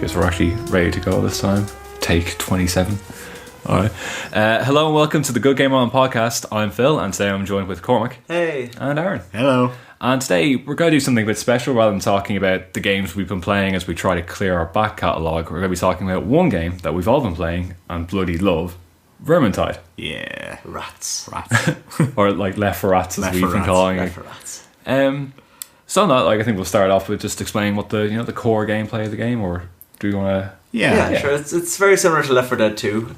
Guess we're actually ready to go this time. Take 27. Alright. Hello and welcome to the Good Game On podcast. I'm Phil, and today I'm joined with Cormac. Hey. And Aaron. Hello. And today we're going to do something a bit special. Rather than talking about the games we've been playing as we try to clear our back catalogue, we're going to be talking about one game that we've all been playing and bloody love. Vermintide. Yeah. Rats. Or like Left for Rats as we've been calling it. Left for Rats. So not I think we'll start off with just explaining what the core gameplay of the game, or do we want to? Yeah, sure. It's very similar to Left 4 Dead 2.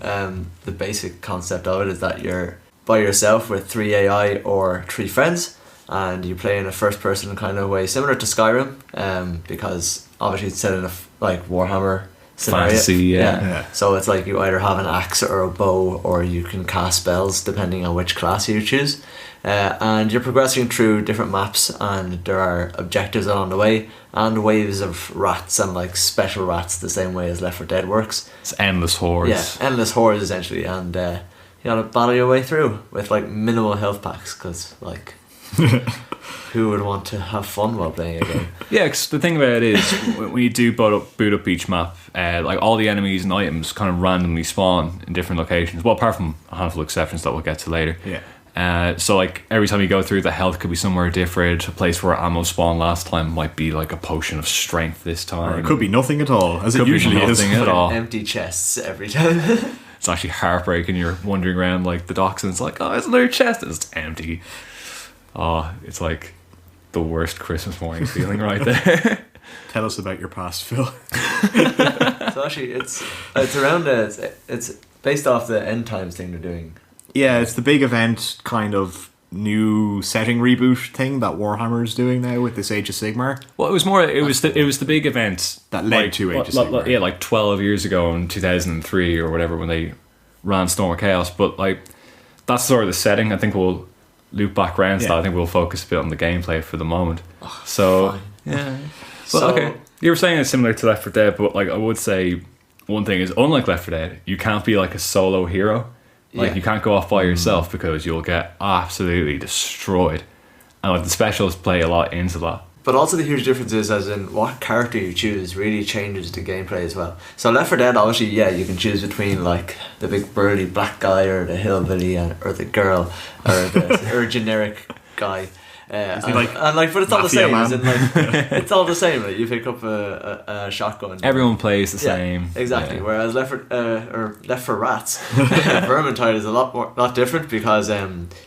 The basic concept of it is that you're by yourself with 3 AI or 3 friends, and you play in a first person kind of way, similar to Skyrim, because obviously it's set in a Warhammer scenario. Fantasy, yeah. So it's like you either have an axe or a bow, or you can cast spells depending on which class you choose. And you're progressing through different maps, and there are objectives along the way, and waves of rats, and like special rats, the same way as Left 4 Dead works. It's endless hordes. Yeah, endless hordes essentially, and you gotta battle your way through with like minimal health packs, because like who would want to have fun while playing a game? Yeah, because the thing about it is, when you do boot up each map, like all the enemies and items kind of randomly spawn in different locations. Well, apart from a handful of exceptions that we'll get to later. Yeah. So like every time you go through, the health could be somewhere different. A place where ammo spawned last time might be like a potion of strength this time. Or it could be nothing at all, as it usually is. Nothing at all. Empty chests every time. It's actually heartbreaking. You're wandering around like the docks, and it's like, oh, it's another chest, and it's empty. Oh, it's like the worst Christmas morning feeling right there. Tell us about your past, Phil. So actually, it's around it's based off the End Times thing they're doing. Yeah, it's the big event kind of new setting reboot thing that Warhammer is doing now with this Age of Sigmar. Well, it was the big event that led to Age of Sigmar. Yeah, like 12 years ago in 2003 or whatever, when they ran Storm of Chaos. But like that's sort of the setting. I think we'll loop back around to that. I think we'll focus a bit on the gameplay for the moment. So fine. Yeah. Well, okay. You were saying it's similar to Left 4 Dead, but like I would say one thing is, unlike Left 4 Dead, you can't be like a solo hero. Like you can't go off by yourself, because you'll get absolutely destroyed. And like the specialists play a lot into that. But also the huge difference is, as in what character you choose really changes the gameplay as well. So Left 4 Dead, obviously, yeah, you can choose between like the big burly black guy, or the hillbilly, or the girl, or or generic guy. But it's all the same. As in, like, it's all the same. Like, you pick up a shotgun. Everyone plays the same. Exactly. Yeah. Whereas Left 4 Rats, Vermintide is a lot different, because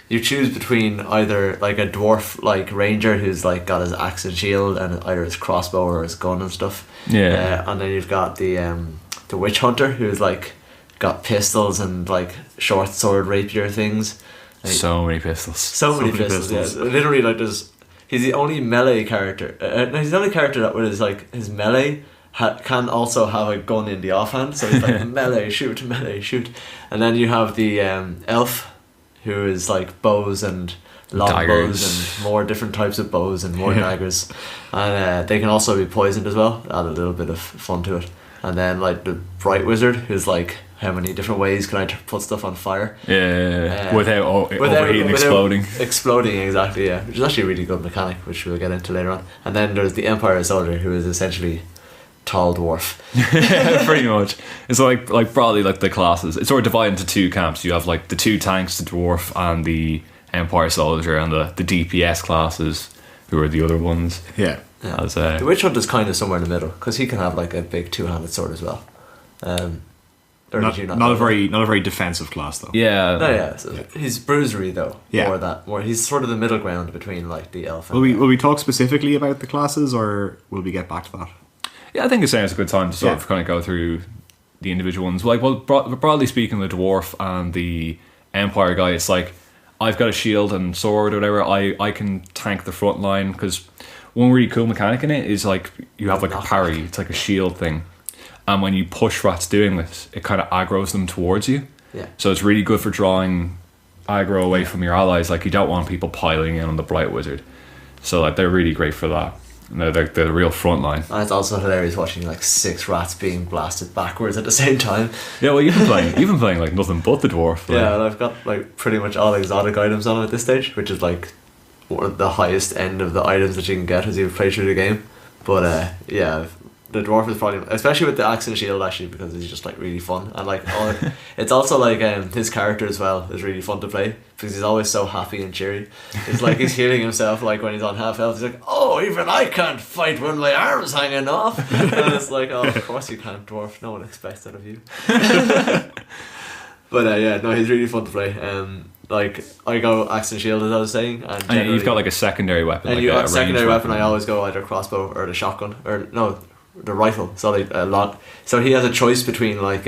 you choose between either like a dwarf like ranger who's like got his axe and shield, and either his crossbow or his gun and stuff. Yeah. And then you've got the witch hunter, who's like got pistols and like short sword rapier things. Like, so many pistols. So many pistols. Yeah. Literally, like he's the only melee character. He's the only character that with his melee can also have a gun in the offhand. So he's like melee shoot. And then you have the elf, who is like bows and long bows and more different types of bows and more daggers. And they can also be poisoned as well. Add a little bit of fun to it. And then like the bright wizard, who's like, how many different ways can I put stuff on fire? Yeah, without overheating, exploding. Exploding, exactly, yeah. Which is actually a really good mechanic, which we'll get into later on. And then there's the Empire Soldier, who is essentially tall dwarf. Yeah, pretty much. It's like broadly like the classes. It's sort of divided into 2 camps. You have like the 2 tanks, the dwarf and the Empire Soldier, and the DPS classes, who are the other ones. Yeah. The Witch Hunter's kind of somewhere in the middle, because he can have like a big 2-handed sword as well. Not a very defensive class though. Yeah. No, yeah. So he's bruisery though. Yeah. More he's sort of the middle ground between like the elf. Will we talk specifically about the classes, or will we get back to that? Yeah, I think it's a good time to sort of kind of go through the individual ones. Like, well, broadly speaking, the dwarf and the Empire guy, it's like, I've got a shield and sword or whatever. I can tank the front line, because one really cool mechanic in it is like you have like a parry. It's like a shield thing. And when you push rats doing this, it kind of aggroes them towards you. Yeah. So it's really good for drawing aggro away from your allies. Like, you don't want people piling in on the Bright Wizard. So like they're really great for that. And they're the real front line. And it's also hilarious watching like 6 rats being blasted backwards at the same time. Yeah, well, you've been playing like nothing but the dwarf. Like. Yeah, and I've got like pretty much all exotic items on it at this stage, which is like one of the highest end of the items that you can get as you play through the game. But yeah, the dwarf is probably, especially with the axe and shield, actually, because it's just like really fun, and like it's also like his character as well is really fun to play because he's always so happy and cheery. It's like he's healing himself, like when he's on half health, he's like, oh, even I can't fight when my arm's hanging off, and it's like, oh, of course you can't, dwarf, no one expects that of you. But yeah, no, he's really fun to play. Like I go axe and shield, as I was saying, and you've got like a secondary weapon. And like you got a secondary ranged weapon. I always go either crossbow or the shotgun, or no, the rifle. So like a lot. So he has a choice between like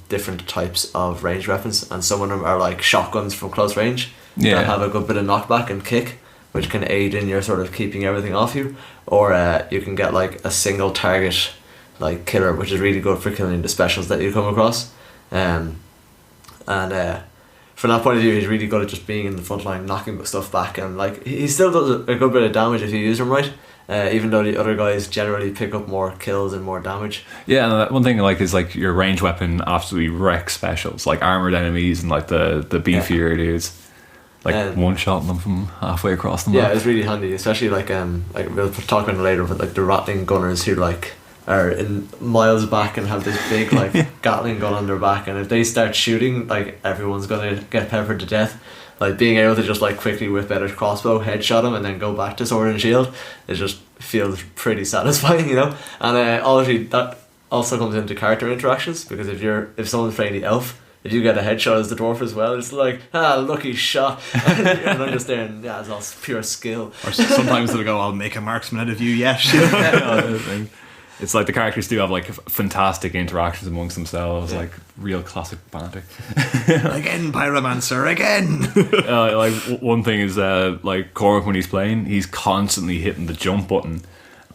different types of ranged weapons, and some of them are like shotguns from close range that have a good bit of knockback and kick, which can aid in your sort of keeping everything off you. Or you can get like a single target like killer, which is really good for killing the specials that you come across. From that point of view, he's really good at just being in the front line, knocking stuff back, and like he still does a good bit of damage if you use him right. Even though the other guys generally pick up more kills and more damage. Yeah, and one thing I like is like your ranged weapon absolutely wrecks specials, like armored enemies and like the beefier dudes. Like one shot them from halfway across the map. Yeah, it's really handy, especially like we'll talk about it later, but like the Ratling gunners who like are in miles back and have this big like Gatling gun on their back, and if they start shooting, like everyone's gonna get peppered to death. Like being able to just like quickly whip out a crossbow, headshot him, and then go back to sword and shield, it just feels pretty satisfying, you know. And obviously that also comes into character interactions, because if someone's playing the elf, if you get a headshot as the dwarf as well, it's like, lucky shot. And I'm just there, and yeah, it's all pure skill. Or sometimes they'll go, I'll make a marksman out of you yet. It's like the characters do have like fantastic interactions amongst themselves, like real classic banter. Again, pyromancer, again. Like one thing is like Cormac, when he's playing, he's constantly hitting the jump button.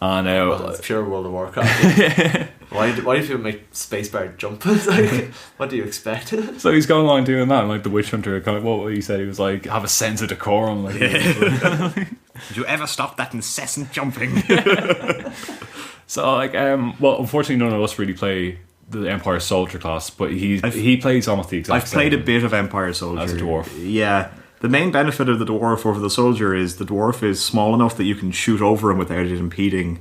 And it's pure World of Warcraft. Why do people make spacebar jump? Like, what do you expect? So he's going along doing that, and like the witch hunter, kind of, what he said, he was like, have a sense of decorum. Like, did you ever stop that incessant jumping? So like, well, unfortunately, none of us really play the Empire Soldier class, but he plays almost the exact same. I've played a bit of Empire Soldier as a dwarf. Yeah. The main benefit of the dwarf over the soldier is the dwarf is small enough that you can shoot over him without it impeding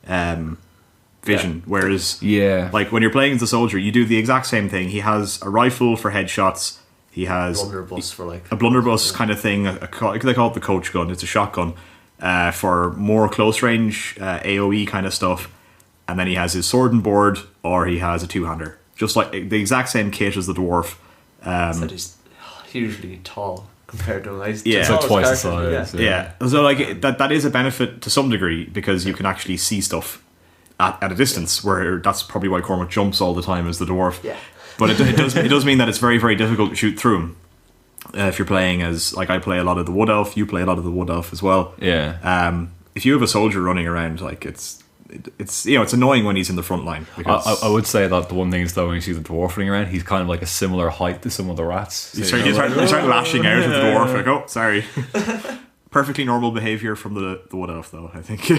vision. Whereas, like when you're playing as the soldier, you do the exact same thing. He has a rifle for headshots. He has blunderbuss for like a blunderbuss kind of thing. They call it the coach gun. It's a shotgun for more close range AOE kind of stuff. And then he has his sword and board, or he has a two-hander, just like the exact same kit as the dwarf. So he's hugely tall compared to him. It's like twice the size. Yeah. So like that is a benefit to some degree, because you can actually see stuff at a distance, where that's probably why Cormac jumps all the time as the dwarf. Yeah. But it does mean that it's very, very difficult to shoot through him. If you're playing as, like I play a lot of the wood elf, you play a lot of the wood elf as well. Yeah. If you have a soldier running around, like it's it's annoying when he's in the front line. I would say that the one thing is, though, when you see the dwarf running around, he's kind of like a similar height to some of the rats. You start lashing out at the dwarf, like, oh, sorry. Perfectly normal behaviour from the wood elf, though, I think.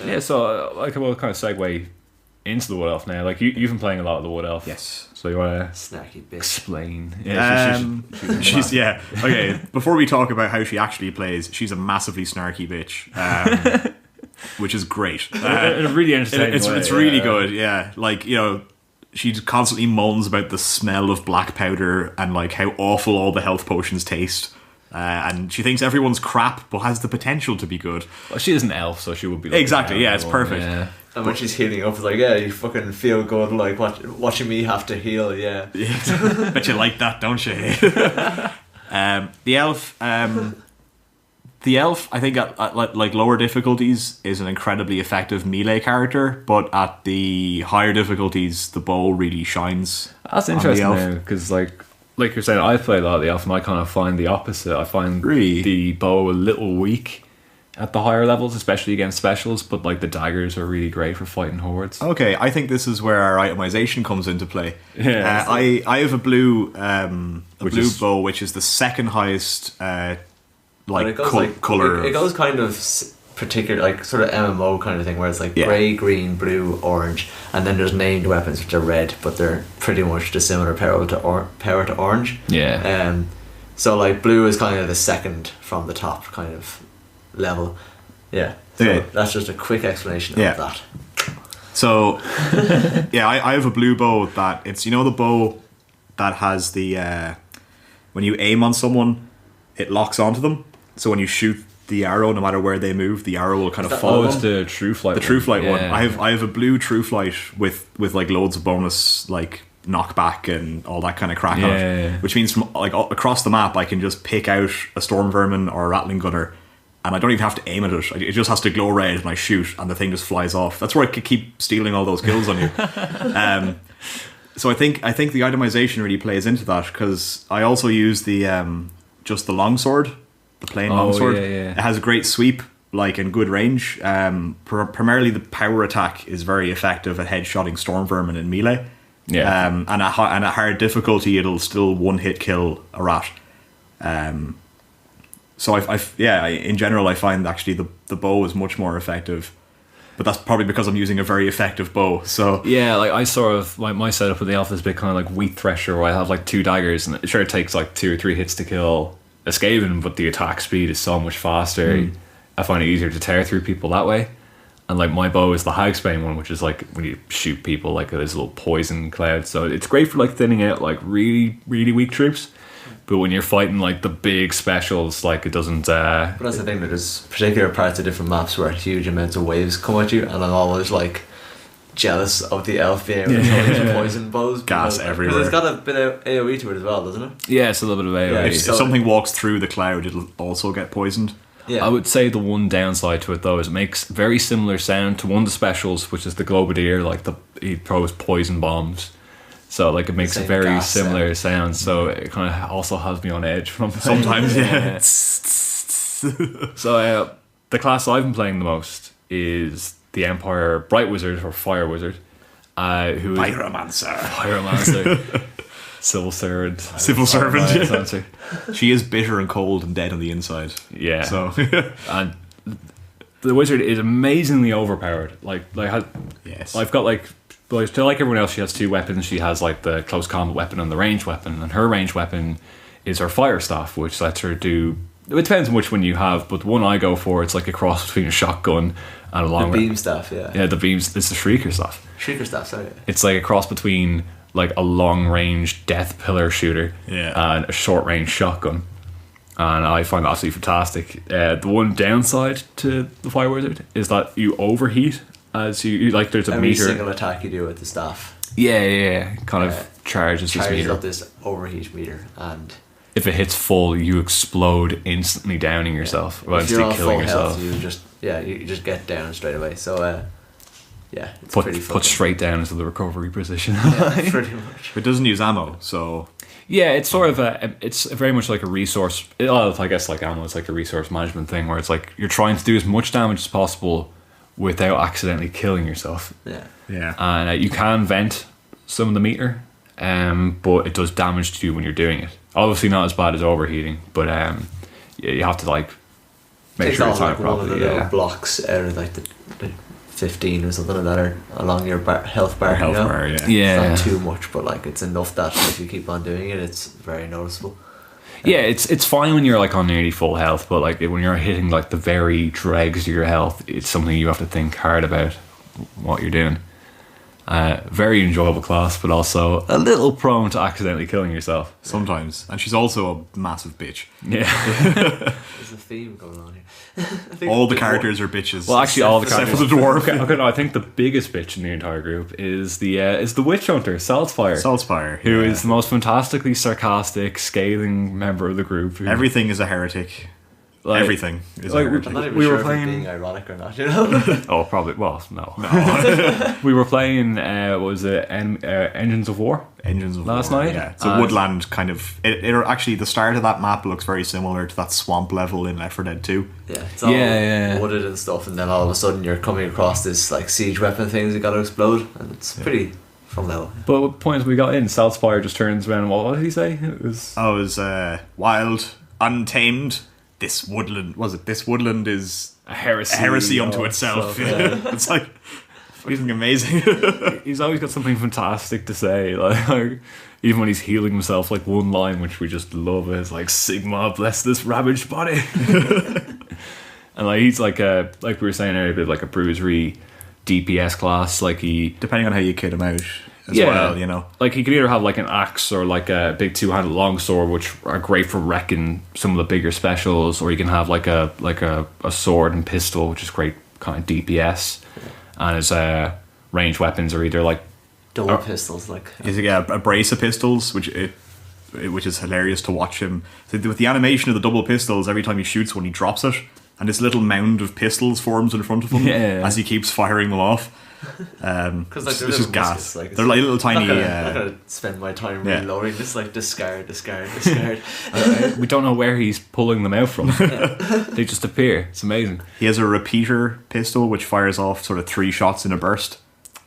Yeah, so like we'll kind of segue into the wood elf now. Like you've been playing a lot of the wood elf. Yes. So you want to snarky bitch explain? She's okay. Before we talk about how she actually plays, she's a massively snarky bitch. Which is great. In a really entertaining way. It's really good, yeah. Like, she constantly moans about the smell of black powder and like how awful all the health potions taste. And she thinks everyone's crap, but has the potential to be good. Well, she is an elf, so she would be. Exactly, yeah, it's perfect. Yeah. And when she's healing up, it's like, yeah, you fucking feel good, like watching me have to heal, yeah. Bet you like that, don't you? The elf, I think, at like lower difficulties, is an incredibly effective melee character, but at the higher difficulties, the bow really shines. That's interesting now, because like you're saying, I play a lot of the elf, and I kind of find the opposite. I find the bow a little weak at the higher levels, especially against specials, but like the daggers are really great for fighting hordes. Okay, I think this is where our itemization comes into play. Yeah, I have a blue bow, which is the second highest colour. It goes kind of particular, like sort of MMO kind of thing, where it's like grey, green, blue, orange, and then there's named weapons which are red, but they're pretty much the similar power to orange. Yeah. So like blue is kind of the second from the top kind of level. Yeah. So that's just a quick explanation of that. So, yeah, I have a blue bow that it's, you know, the bow that has the, when you aim on someone, it locks onto them. So when you shoot the arrow, no matter where they move, the arrow will kind of follow. Oh, it's the True Flight. The True Flight one. Yeah. I have a blue True Flight with like loads of bonus like knockback and all that kind of crack on it. Which means from like across the map, I can just pick out a storm vermin or a rattling gunner, and I don't even have to aim at it. It just has to glow red, and I shoot, and the thing just flies off. That's where I could keep stealing all those kills on you. So I think the itemization really plays into that, because I also use the just the longsword, the plain longsword. Yeah. It has a great sweep, like, and good range. Primarily the power attack is very effective at headshotting storm vermin in melee. Yeah. And at hard difficulty, it'll still one hit kill a rat. So in general, I find actually the bow is much more effective. But that's probably because I'm using a very effective bow. So yeah, like I sort of like my setup in the office is a bit kind of like wheat thresher, where I have like 2 daggers, and it takes like 2 or 3 hits to kill a Skaven, but the attack speed is so much faster. I find it easier to tear through people that way. And like my bow is the Hagsbane one, which is like when you shoot people, like this little poison cloud. So it's great for like thinning out like really, really weak troops. But when you're fighting like the big specials, like it doesn't. But that's the thing, that there's particular parts of different maps where huge amounts of waves come at you, and I'm always like jealous of the elf being able to use poison bows. Gas everywhere. Because it's got a bit of AoE to it as well, doesn't it? Yeah, it's a little bit of AoE. Yeah, if something walks through the cloud, it'll also get poisoned. Yeah. I would say the one downside to it though is it makes very similar sound to one of the specials, which is the Globadier. Like he throws poison bombs. So like it makes a very similar sound, so it kind of also has me on edge from Sometimes, yeah. So the class I've been playing the most is the Empire Bright Wizard or Fire Wizard, who is Pyromancer, Civil Servant. Civil Servant. She is bitter and cold and dead on the inside. Yeah. So and the wizard is amazingly overpowered. yes. I've got like everyone else, she has 2 weapons. She has like the close combat weapon and the ranged weapon, and her ranged weapon is her fire staff, which lets her do. It depends on which one you have, but the one I go for, it's like a cross between a shotgun and a long beam staff. Yeah, the beams. It's the Shrieker staff. Shrieker staff. Sorry. It's like a cross between like a long range death pillar shooter and a short range shotgun, and I find that absolutely fantastic. The one downside to the Fire Wizard is that you overheat as you like. There's a Every meter. single attack you do with the staff. Yeah, kind of charges this meter up this overheat meter, and if it hits full, you explode instantly, downing yourself, or if you're on killing full yourself. health, you just get down straight away. So it's pretty put straight down into the recovery position. pretty much. It doesn't use ammo, so Yeah, it's sort of it's very much like a resource. I guess like ammo, it's like a resource management thing where it's like you're trying to do as much damage as possible without accidentally killing yourself. yeah. And you can vent some of the meter, but it does damage to you when you're doing it. Obviously not as bad as overheating, but you have to like make sure it's like on one of the properly. little blocks out of like the 15 or something like that, or along your health bar. Health you know? bar, yeah. It's not too much, but like it's enough that if you keep on doing it, it's very noticeable. Yeah, it's fine when you're like on nearly full health, but like when you're hitting like the very dregs of your health, it's something you have to think hard about what you're doing. Very enjoyable class, but also a little prone to accidentally killing yourself Sometimes. And she's also a massive bitch. Yeah. There's a theme going on here. All the characters are bitches. Well, actually, all the except characters. for the dwarf. Okay, no, I think the biggest bitch in the entire group is the witch hunter, Saltzfire. Saltzfire, who is the most fantastically sarcastic, scathing member of the group. Everything is a heretic. Like, Everything is like, a heretic. I'm not even We sure were if playing- it's being ironic or not, you know? Oh, probably. Well, no. We were playing. What was it? Engines of War. Engines of Last War, night? yeah. It's a woodland kind of. It actually, the start of that map looks very similar to that swamp level in Left 4 Dead 2. Yeah, it's all wooded and stuff, and then all of a sudden you're coming across this like siege weapon things that got to explode, and it's pretty fun level. But at the point we got in, Saltzfire just turns around. And what did he say? It was. I was wild, untamed. This woodland is A heresy. unto itself. Yeah. It's like fucking amazing. He's always got something fantastic to say. Like even when he's healing himself, like one line which we just love is like "Sigma, bless this ravaged body." And like he's like we were saying earlier, a bit like a bruisery DPS class. Like depending on how you kit him out as well, you know. Like he could either have like an axe or like a big two-handed longsword, which are great for wrecking some of the bigger specials, or you can have like a sword and pistol, which is great kind of DPS, and his ranged weapons are either like double pistols, like is a brace of pistols, which is hilarious to watch him. So with the animation of the double pistols, every time he shoots one, he drops it, and this little mound of pistols forms in front of him as he keeps firing them off. Because like it's just gas. Like, they're like little tiny. I'm not gonna spend my time reloading. Just like discard. We don't know where he's pulling them out from. They just appear. It's amazing. He has a repeater pistol which fires off sort of 3 shots in a burst.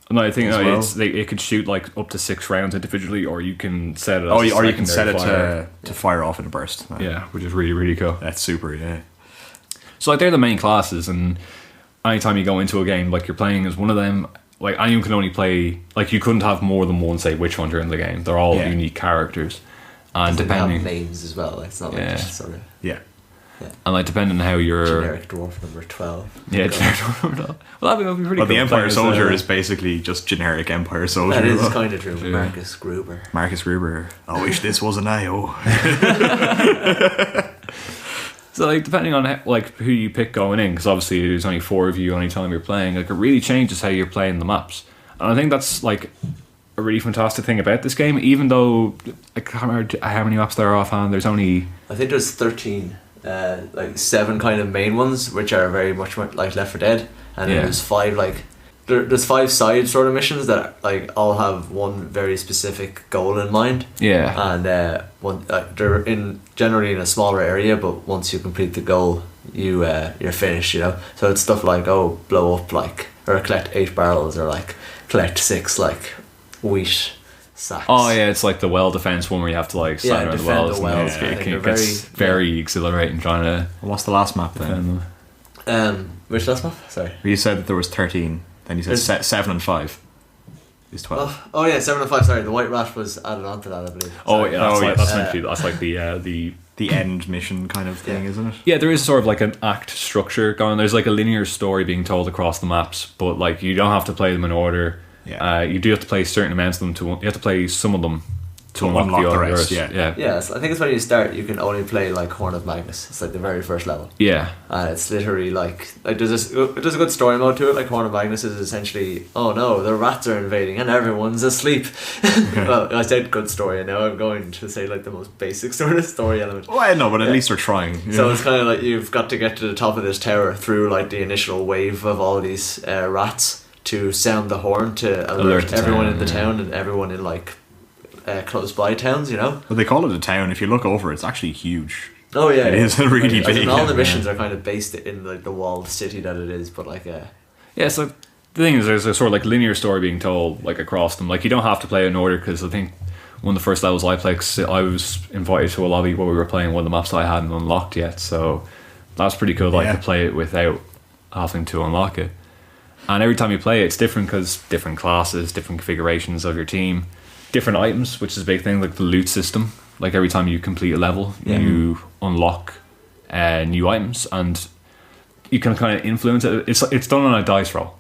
No, I think it could shoot like up to 6 rounds individually, or you can set it. Or you can set it to fire off in a burst. Yeah, which is really, really cool. That's super. Yeah. So like they're the main classes, and anytime you go into a game, like you're playing as one of them, like anyone can only play, like you couldn't have more than one, say, witch hunter in the game. They're all unique characters. And depending... They have names as well, like it's not like just sort of... Yeah. And like depending on how you're... Generic dwarf number 12. Yeah, generic dwarf number 12. Well, that would be pretty cool. The Empire Soldier is basically just generic Empire Soldier. That is kind of true. Marcus Gruber. I wish this was an IO. So like depending on who you pick going in, because obviously there's only 4 of you anytime you're playing, like it really changes how you're playing the maps. And I think that's like a really fantastic thing about this game, even though I can't remember how many maps there are offhand. There's only... I think there's 13. Like 7 kind of main ones, which are very much like Left 4 Dead, and then there's 5 like there's 5 side sort of missions that like all have one very specific goal in mind. Yeah. And one they're generally in a smaller area, but once you complete the goal, you're finished. You know, so it's stuff like blow up or collect 8 barrels, or like collect 6 like wheat sacks. Oh yeah, it's like the well defense one where you have to like stand around the wells. It gets very exhilarating trying to... What's the last map then? Which last map? Sorry. You said that there was 13. Then you said 7 and 5 is 12. Oh yeah, 7 and 5. Sorry, the White Rat was added on to that, I believe. That's like the end mission kind of thing, isn't it? Yeah, there is sort of like an act structure going. There's like a linear story being told across the maps, but like you don't have to play them in order. Yeah. You do have to play certain amounts of them you have to play some of them to unlock the rest. Yeah, so I think it's when you start you can only play like Horn of Magnus. It's like the very first level. Yeah. And it's literally like there's a good story mode to it. Like Horn of Magnus is essentially, oh no, the rats are invading and everyone's asleep. Well, I said good story, and now I'm going to say like the most basic sort of story element. Well, I know, but at least they're trying. So it's kind of like you've got to get to the top of this tower through like the initial wave of all these rats to sound the horn to alert everyone in the town and everyone in like close by towns, you know. But they call it a town. If you look over, it's actually huge. Oh yeah, it is really big. And all the missions are kind of based in like the walled city that it is, but like so the thing is, there's a sort of like linear story being told like across them. Like you don't have to play in order, because I think one of the first levels I played, I was invited to a lobby where we were playing one of the maps I hadn't unlocked yet, so that's pretty cool. Like to play it without having to unlock it. And every time you play it, it's different, because different classes, different configurations of your team, different items, which is a big thing, like the loot system. Like every time you complete a level, you unlock new items, and you can kind of influence it. It's done on a dice roll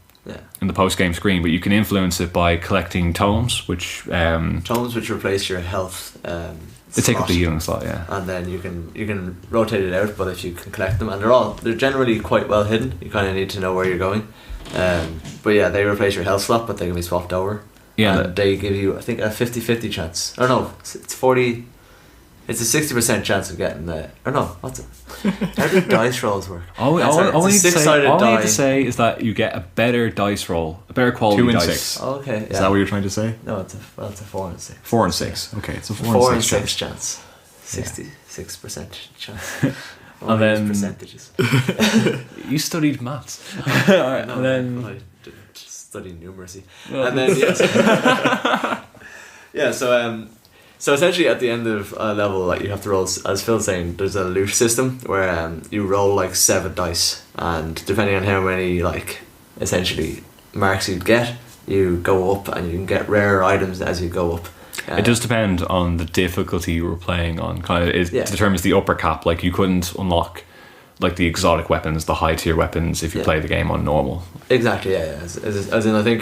in the post-game screen, but you can influence it by collecting tomes, which replace your health. They take up the healing slot, and then you can rotate it out. But if you can collect them, and they're generally quite well hidden, you kind of need to know where you're going. But yeah, they replace your health slot, but they can be swapped over. Yeah, and they give you, I think, a 50-50 chance. Or no, it's 40. It's a 60% chance of getting the... Or no, what's it? How do dice rolls work? All I need to say is that you get a better dice roll, a better quality 2 and dice. 6. Oh, okay, yeah. Is that what you're trying to say? No, it's a 4 and 6. 4 and 6. Okay, it's a 4 and 6 chance. 66% chance. And then percentages. You studied maths. Alright, no, and then I didn't study numeracy. And then so essentially at the end of a level, like you have to roll, as Phil's saying, there's a loot system where you roll like 7 dice, and depending on how many like essentially marks you get, you go up, and you can get rarer items as you go up. It does depend on the difficulty you were playing on. Kind of, it determines the upper cap. Like you couldn't unlock like the exotic weapons, the high tier weapons, if you play the game on normal. Exactly, yeah. As in, I think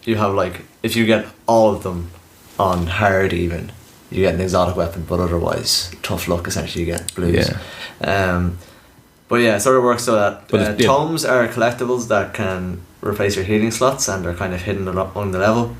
you have like, if you get all of them on hard even, you get an exotic weapon, but otherwise tough luck, essentially you get blues. But yeah, it sort of works so that tomes are collectibles that can replace your healing slots, and they're kind of hidden along the level,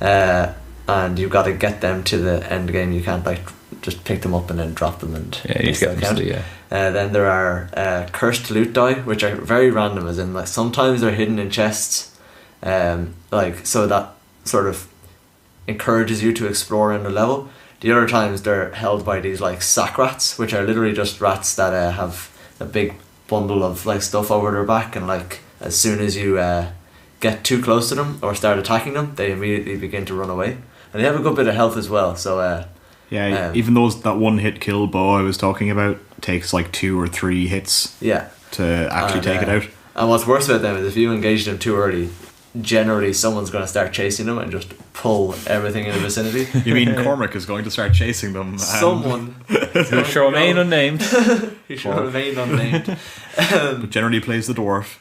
and you've got to get them to the end game. You can't like just pick them up and then drop them and you get them to, then there are cursed loot die, which are very random, as in like sometimes they're hidden in chests, like so that sort of encourages you to explore in the level. The other times they're held by these like sack rats, which are literally just rats that have a big bundle of like stuff over their back, and like as soon as you get too close to them or start attacking them, they immediately begin to run away, and they have a good bit of health as well. So even that one hit kill bow I was talking about takes like 2 or 3 hits to actually take it out. And what's worse about them is if you engage them too early, generally someone's going to start chasing them and just pull everything in the vicinity. You mean Cormac is going to start chasing them? Someone who shall remain unnamed. He shall remain unnamed. But generally plays the dwarf.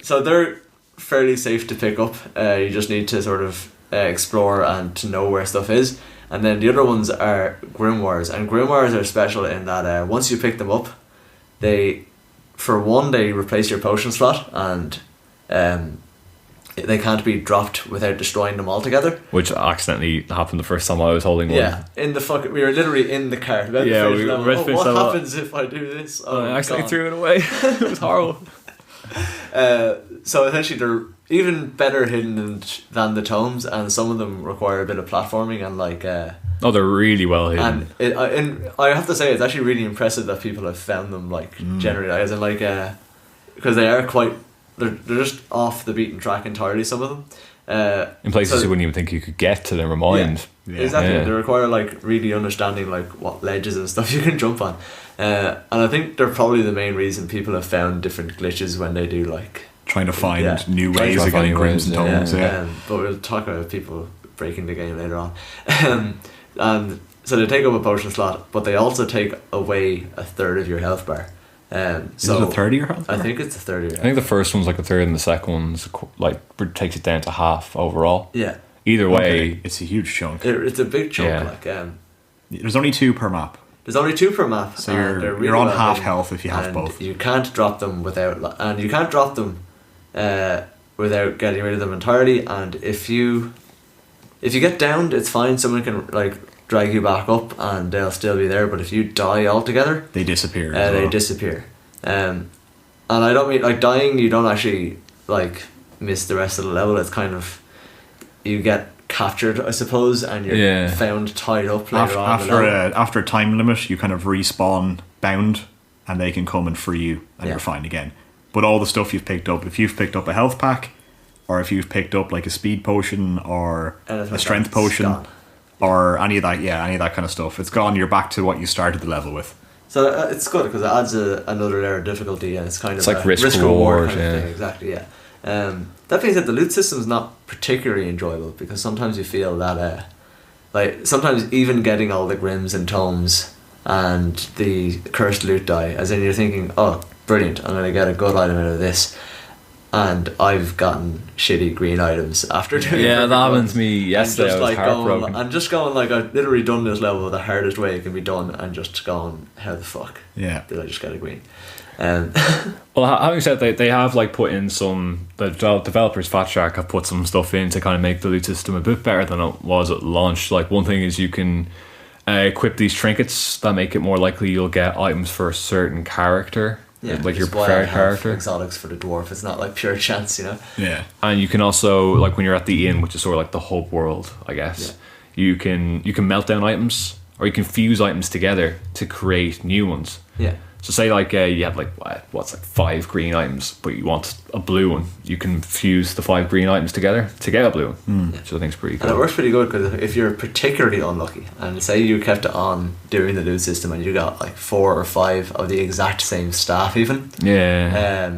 So they're fairly safe to pick up. You just need to sort of explore and to know where stuff is. And then the other ones are grimoires, and grimoires are special in that once you pick them up, they replace your potion slot, and they can't be dropped without destroying them altogether. Which accidentally happened the first time I was holding one. Yeah, we were literally in the cart. What happens if I do this? I accidentally threw it away. It was horrible. So essentially they're even better hidden than the tomes, and some of them require a bit of platforming and like they're really well hidden. And I have to say it's actually really impressive that people have found them, like generally, as in like because they are quite, they're just off the beaten track entirely, some of them, in places you wouldn't even think you could get to, never mind. Exactly. They require like really understanding like what ledges and stuff you can jump on, and I think they're probably the main reason people have found different glitches when they do like trying to find new ways of getting grims and tomes. But we'll talk about people breaking the game later on. And so they take up a potion slot, but they also take away a third of your health bar. Is it a third of your health bar? I think it's a third of your I think the first one's like a third and the second one's like takes it down to half overall. Yeah. Either way, it's a huge chunk. It's a big chunk. There's only 2 per map. There's only 2 per map. So you're on half health if you have both. You can't drop them without getting rid of them entirely. And if you get downed, it's fine. Someone can like drag you back up, and they'll still be there. But if you die altogether, they disappear. They disappear. And I don't mean like dying. You don't actually like miss the rest of the level. It's kind of, you get captured, I suppose, and you're found tied up later on. After a time limit, you kind of respawn bound, and they can come and free you, and you're fine again. But all the stuff you've picked up, if you've picked up a health pack, or if you've picked up like a speed potion or a strength potion, or any of that kind of stuff, it's gone. You're back to what you started the level with. So it's good because it adds another layer of difficulty, and it's kind of like risk reward kind of thing. Exactly, yeah. That being said, the loot system is not particularly enjoyable, because sometimes you feel that like sometimes even getting all the grims and tomes and the cursed loot die, as in you're thinking, oh brilliant, I'm going to get a good item out of this, and I've gotten shitty green items after doing that happened to me yesterday. I was heartbroken. I'm just going like, I've literally done this level the hardest way it can be done, and just going, how the fuck did I just get a green? Well, having said that, they have like put in some, the developers Fat Shark have put some stuff in to kind of make the loot system a bit better than it was at launch. Like one thing is you can equip these trinkets that make it more likely you'll get items for a certain character. Yeah, like your preferred character. Exotics for the dwarf. It's not like pure chance, you know. Yeah, and you can also, like when you're at the inn, which is sort of like the hub world, I guess. Yeah. You can melt down items, or you can fuse items together to create new ones. Yeah. So say like you have like 5 green items, but you want a blue one. You can fuse the 5 green items together to get a blue one, which I think is pretty cool. And it works pretty good, because if you're particularly unlucky, and say you kept it on doing the loot system and you got like 4 or 5 of the exact same staff even. Yeah.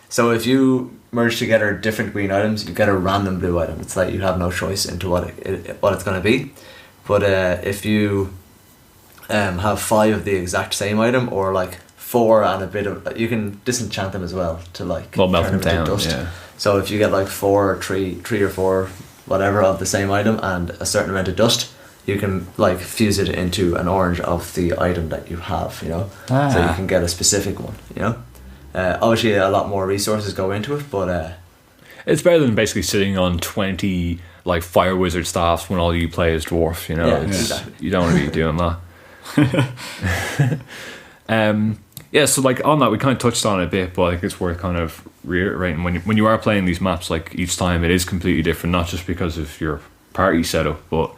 So if you merge together different green items, you get a random blue item. It's like you have no choice into what it's going to be. But if you have 5 of the exact same item, or like 4 and a bit of, you can disenchant them as well to like Well, melt turn them into down. dust. Yeah. So if you get like 4 or 3 or 4 whatever of the same item and a certain amount of dust, you can like fuse it into an orange of the item that you have, you know. So you can get a specific one, you know. Obviously a lot more resources go into it, but It's better than basically sitting on 20 like fire wizard staffs when all you play is dwarf, you know. Yeah, It's, exactly. You don't want to be doing that. Yeah, so like on that we kind of touched on it a bit, but I think it's worth kind of reiterating when you are playing these maps, like each time it is completely different, not just because of your party setup, but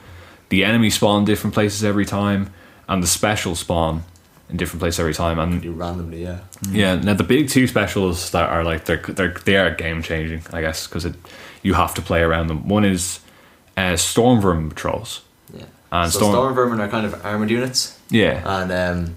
the enemy spawn different places every time, and the special spawn in different places every time, and you randomly, yeah. yeah. Now the big 2 specials that are like they are game changing, I guess, because you have to play around them. One is storm vermin patrols. Yeah. And so storm vermin are kind of armored units. Yeah. And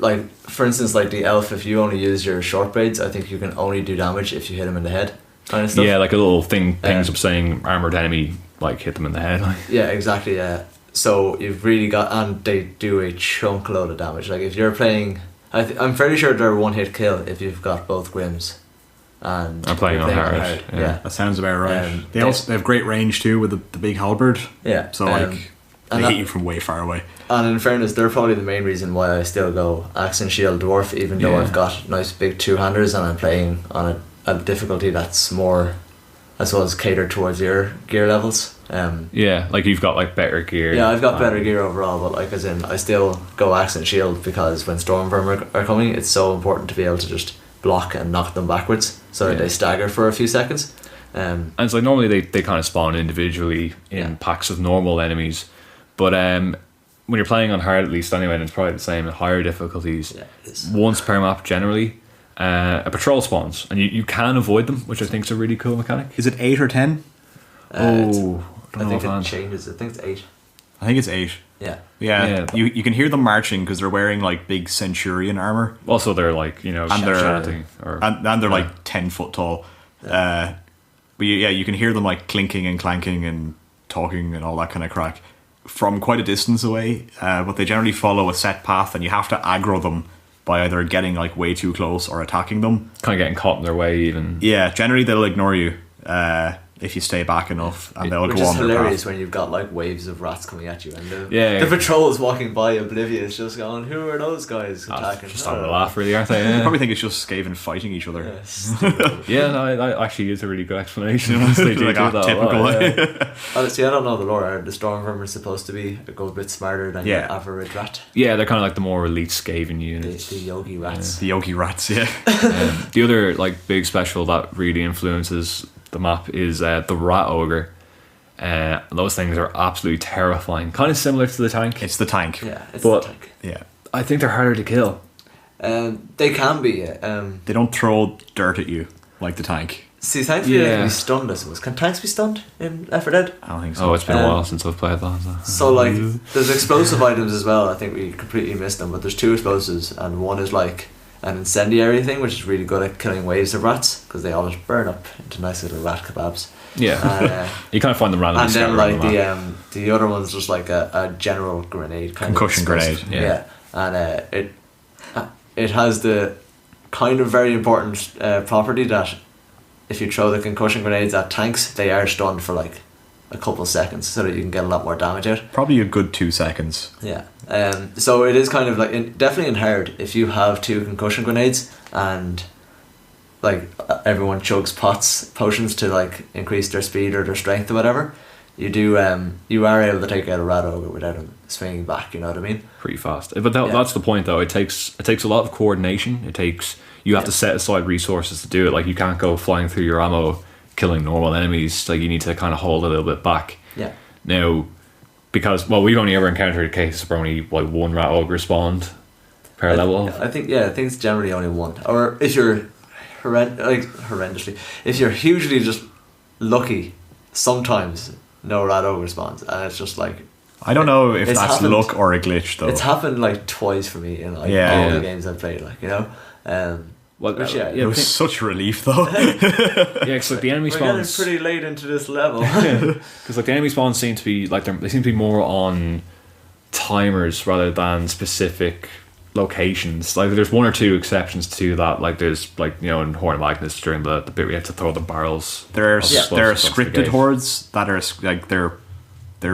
like for instance, like the elf, if you only use your short blades, I think you can only do damage if you hit him in the head, kind of stuff. Yeah, like a little thing pings up saying armored enemy, like hit them in the head. Like. Yeah, exactly. Yeah. So you've really got, and they do a chunk load of damage. Like if you're playing, I'm fairly sure they're one hit kill if you've got both Grims. And I'm playing on hard. Yeah. That sounds about right. They have great range too with the big halberd. Yeah. So like they hit you from way far away. And in fairness, they're probably the main reason why I still go Axe and Shield Dwarf, even though I've got nice big 2-handers and I'm playing on a difficulty that's more, I suppose, catered towards your gear levels. Yeah, like you've got like better gear. Yeah, I've got better gear overall, but like as in I still go Axe and Shield because when Storm Vermin are coming, it's so important to be able to just block and knock them backwards so that they stagger for a few seconds. And it's like normally they kind of spawn individually in packs of normal enemies, but when you're playing on hard, at least anyway, and it's probably the same at higher difficulties, once per map generally, a patrol spawns and you can avoid them, which I think is a really cool mechanic. Is it 8 or 10? I think it changes. I think it's 8. I think it's 8. Yeah. You can hear them marching because they're wearing like big centurion armor. Also, they're like, you know, and they're chanting, and they're like 10 foot tall. But you can hear them like clinking and clanking and talking and all that kind of crack from quite a distance away. But they generally follow a set path, and you have to aggro them by either getting like way too close or attacking them. Kind of getting caught in their way, even. Yeah, generally they'll ignore you. If you stay back enough, and they'll Which go is on their hilarious path. when you've got like waves of rats coming at you, and the patrol is walking by oblivious, just going, "Who are those guys attacking?" Just having a laugh, really, aren't they? I probably think it's just Skaven fighting each other. Yeah, no, I actually is a really good explanation. They do like do that typical. Honestly, I don't know the lore. Are the storm vermin supposed to be a good bit smarter than your average rat? Yeah, they're kind of like the more elite Skaven units. The yogi rats. The yogi rats, yeah. The other like big special that really influences the map is the rat ogre. Those things are absolutely terrifying. Kind of similar to the tank. It's the tank. Yeah, it's But- the tank. Yeah. I think they're harder to kill. They can be. They don't throw dirt at you like the tank. See, thankfully they Yeah. can be stunned, I suppose. Can tanks be stunned in Left 4 Dead? I don't think so. Oh, it's been a while since I've played that. So like, there's explosive items as well. I think we completely missed them, but there's 2 explosives, and one is like an incendiary thing, which is really good at killing waves of rats because they always burn up into nice little rat kebabs. Yeah, you kind of find them randomly. And then scattered like around the other one's just like a general grenade, kind Concussion of explosive. grenade. Yeah, and it has the kind of very important property that if you throw the concussion grenades at tanks, they are stunned for like a couple of seconds, so that you can get a lot more damage out. Probably a good 2 seconds. Yeah. So it is kind of like definitely in hard if you have 2 concussion grenades and like everyone chugs potions to like increase their speed or their strength or whatever. You do you are able to take out a rat ogre without him swinging back. You know what I mean? pretty fast. But that's the point, though. It takes a lot of coordination. You have to set aside resources to do it. Like you can't go flying through your ammo, killing normal enemies. Like you need to kind of hold a little bit back. Yeah. Now, because we've only ever encountered a case where only like 1 rat ogre spawned per level. I think it's generally only 1. Or if you're horrendously, if you're hugely just lucky, sometimes no rat ogre spawns, and it's just like. I don't know if It's that's happened. luck or a glitch though. It's happened like twice for me in like all the games I've played, like, you know. Which, it was such a relief though. Yeah, because like the enemy we're getting spawns. pretty late into this level. Because like the enemy spawns seem to be like they seem to be more on timers rather than specific locations. Like there's one or two exceptions to that. Like there's like in Horn of Magnus during the bit we had to throw the barrels. There are across the scripted gate. hordes that are like they're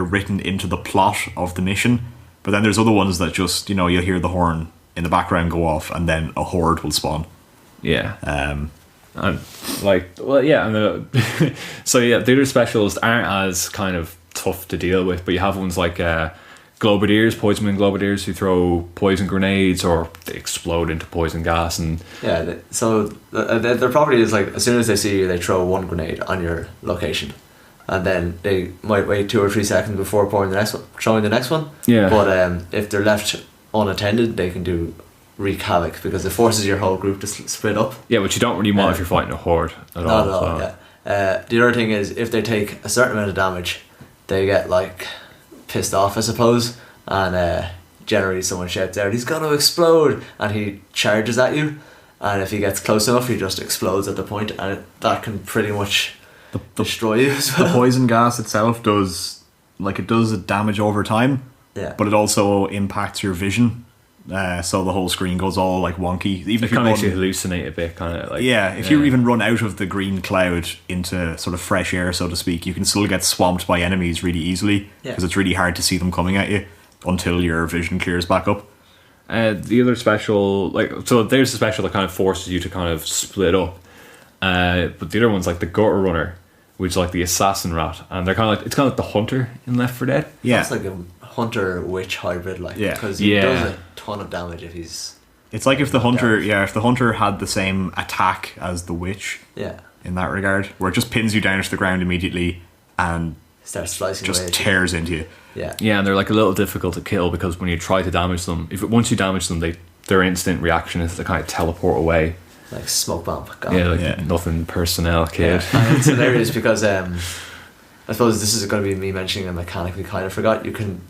written into the plot of the mission, but then there's other ones that just you'll hear the horn in the background go off and then a horde will spawn. Yeah. And so the other specials aren't as kind of tough to deal with, but you have ones like Globadiers, poison Globadiers, who throw poison grenades or they explode into poison gas. And so their property is like as soon as they see you, they throw one grenade on your location, and then they might wait 2 or 3 seconds before throwing the next one. Yeah. But if they're left unattended, they can wreak havoc because it forces your whole group to split up. Yeah, which you don't really want if you're fighting a horde at all. Not at all. Yeah. The other thing is if they take a certain amount of damage, they get like pissed off, I suppose, and generally someone shouts out, "He's gonna explode!" and he charges at you, and if he gets close enough, he just explodes at the point, and that can pretty much destroy you as well. The poison gas itself does damage over time, but it also impacts your vision. So the whole screen goes all like wonky. Even if it kind of makes you hallucinate a bit, kind of like if you even run out of the green cloud into sort of fresh air, so to speak, you can still get swamped by enemies really easily because it's really hard to see them coming at you until your vision clears back up. The other special, there's a special that kind of forces you to kind of split up, but the other one's like the Gutter Runner, which is like the assassin rat, and they're kind of like the hunter in Left 4 Dead. Yeah, it's like a hunter witch hybrid, because he does a ton of damage if he's. It's like if the hunter had the same attack as the witch. Yeah. In that regard, where it just pins you down to the ground immediately and starts slicing just away tears into you. Yeah. Yeah, and they're like a little difficult to kill because when you try to damage them, once you damage them, their instant reaction is to kind of teleport away. Like smoke bomb. Gone. Yeah, nothing personnel, kid. Yeah. And it's hilarious because I suppose this is going to be me mentioning a mechanic we kind of forgot. You can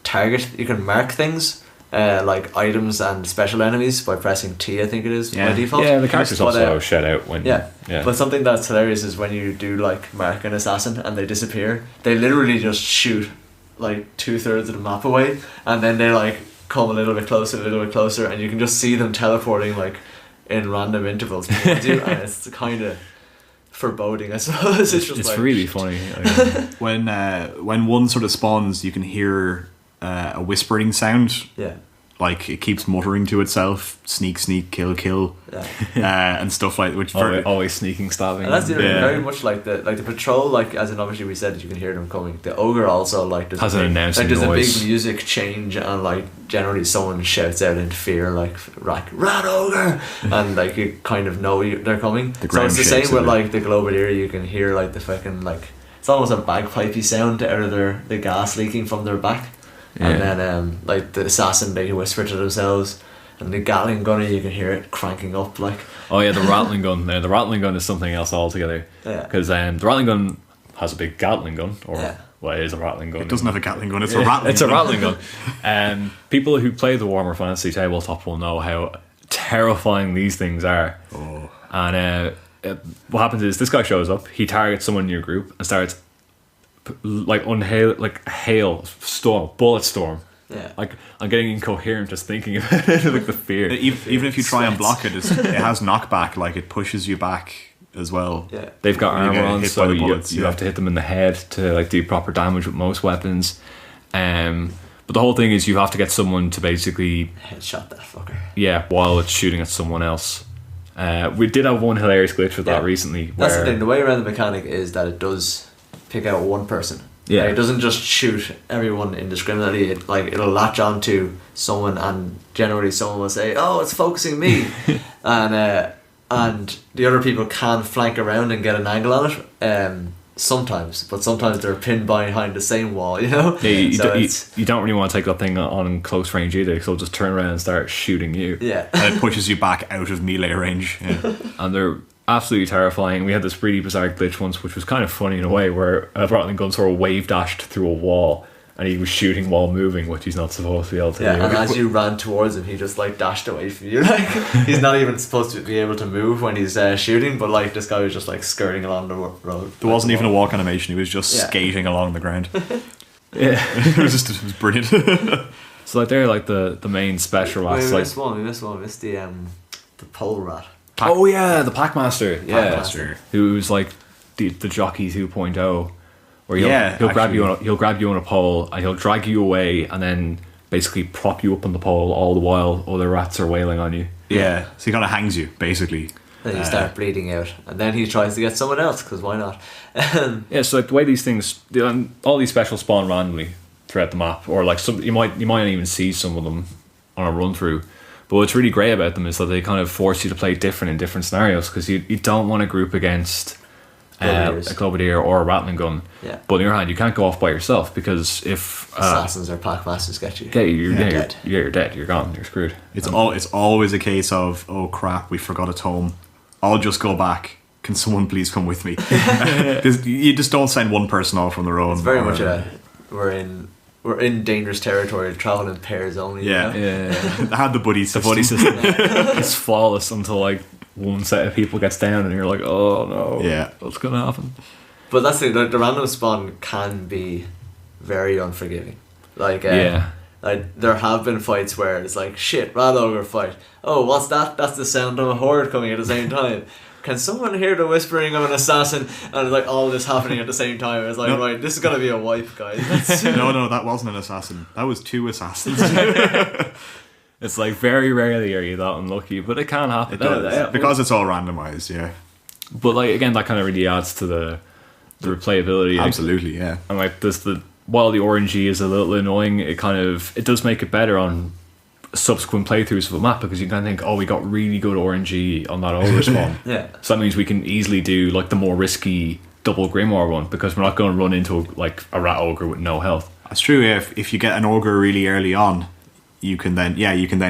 mark things like items and special enemies by pressing T, I think it is, by default. Yeah, the characters also shout out when... Yeah. But something that's hilarious is when you do like mark an assassin and they disappear, they literally just shoot like 2/3 of the map away, and then they like come a little bit closer, and you can just see them teleporting like in random intervals towards you, and it's kind of foreboding, I suppose. It's like, really funny. When one sort of spawns, you can hear a whispering sound. Yeah. Like it keeps muttering to itself, sneak, kill, and stuff like which. Always sneaking, stabbing. And that's very much like the patrol. Like as in obviously we said that you can hear them coming. The ogre also has an announcing noise. There's a big music change, and like generally someone shouts out in fear like "Rat ogre," and like you kind of know they're coming. So it's the same with like the Globadier. You can hear like the fucking like it's almost a bagpipey sound out of the gas leaking from their back. Yeah. And then like the assassin, they whisper to themselves, and the Gatling gunner, you can hear it cranking up like. Oh yeah, the rattling gun. Now the rattling gun is something else altogether. Yeah. Because the rattling gun has a big Gatling gun, it is a rattling gun. It doesn't have a Gatling gun. It's a rattling. It's a rattling gun. People who play the Warhammer Fantasy tabletop will know how terrifying these things are. Oh. And what happens is this guy shows up. He targets someone in your group and starts. Hail storm, bullet storm. Yeah. Like I'm getting incoherent just thinking about it. Like the fear. Even if you try and block it, it has knockback. Like it pushes you back as well. Yeah. They've got armor on, so you have to hit them in the head to like do proper damage with most weapons. But the whole thing is you have to get someone to basically headshot that fucker. Yeah, while it's shooting at someone else. We did have one hilarious glitch with that recently. That's the thing. The way around the mechanic is that it does pick out one person. Yeah. It doesn't just shoot everyone indiscriminately. It'll latch on to someone, and generally someone will say, "Oh, it's focusing me," and the other people can flank around and get an angle on it. Sometimes, but sometimes they're pinned behind the same wall. You know. Yeah, you don't really want to take that thing on close range either, so they'll just turn around and start shooting you. Yeah. And it pushes you back out of melee range. Yeah. And they're absolutely terrifying. We had this really bizarre glitch once, which was kind of funny in a way, where a rattling gun sort of wave dashed through a wall, and he was shooting while moving, which he's not supposed to be able to do. And as you ran towards him, he just like dashed away from you. Like he's not even supposed to be able to move when he's shooting, but like this guy was just like skirting along the road. There wasn't even a walk animation; he was just skating along the ground. Yeah, it was brilliant. So like they're like the main special rats. We Like, missed one. We missed the pole rat. oh yeah, the Packmaster. Yeah, Packmaster. who's like the jockey 2.0, where he'll grab you on a pole and he'll drag you away and then basically prop you up on the pole all the while other rats are wailing on you. Yeah, so he kind of hangs you basically. Then you start bleeding out, and then he tries to get someone else because why not? Yeah, so like the way these things, all these specials spawn randomly throughout the map, or like some you might not even see some of them on a run through. But what's really great about them is that they kind of force you to play different in different scenarios, because you don't want to group against a Clovidier or a Rattling Gun. Yeah. But on the other hand, you can't go off by yourself, because if assassins or packmasters get you, you're dead. You're gone. You're screwed. It's always a case of, oh crap, we forgot a tome. I'll just go back. Can someone please come with me? Because you just don't send one person off on their own. it's very much we're in dangerous territory, travel in pairs only. Yeah. You know? Yeah. I had the buddy system. The buddy system is flawless until like one set of people gets down and you're like, oh no, Yeah. what's gonna happen? But that's the random spawn can be very unforgiving. Like like there have been fights where it's like, shit, rat ogre fight. Oh, what's that? That's the sound of a horde coming at the same time. Can someone hear the whispering of an assassin? And like all this happening at the same time. It's like, right, this is gonna be a wipe, guys. No, that wasn't an assassin. That was two assassins. It's like very rarely are you that unlucky, but it can happen. It does. Because it's all randomized, yeah. But like again, that kind of really adds to the replayability. Absolutely, yeah. And like while the RNG is a little annoying, it does make it better on subsequent playthroughs of a map, because you kind of think, oh, we got really good RNG on that ogre spawn. Yeah. So that means we can easily do like the more risky double Grimoire one, because we're not going to run into like a rat ogre with no health. That's true. Yeah. If you get an ogre really early on, you can then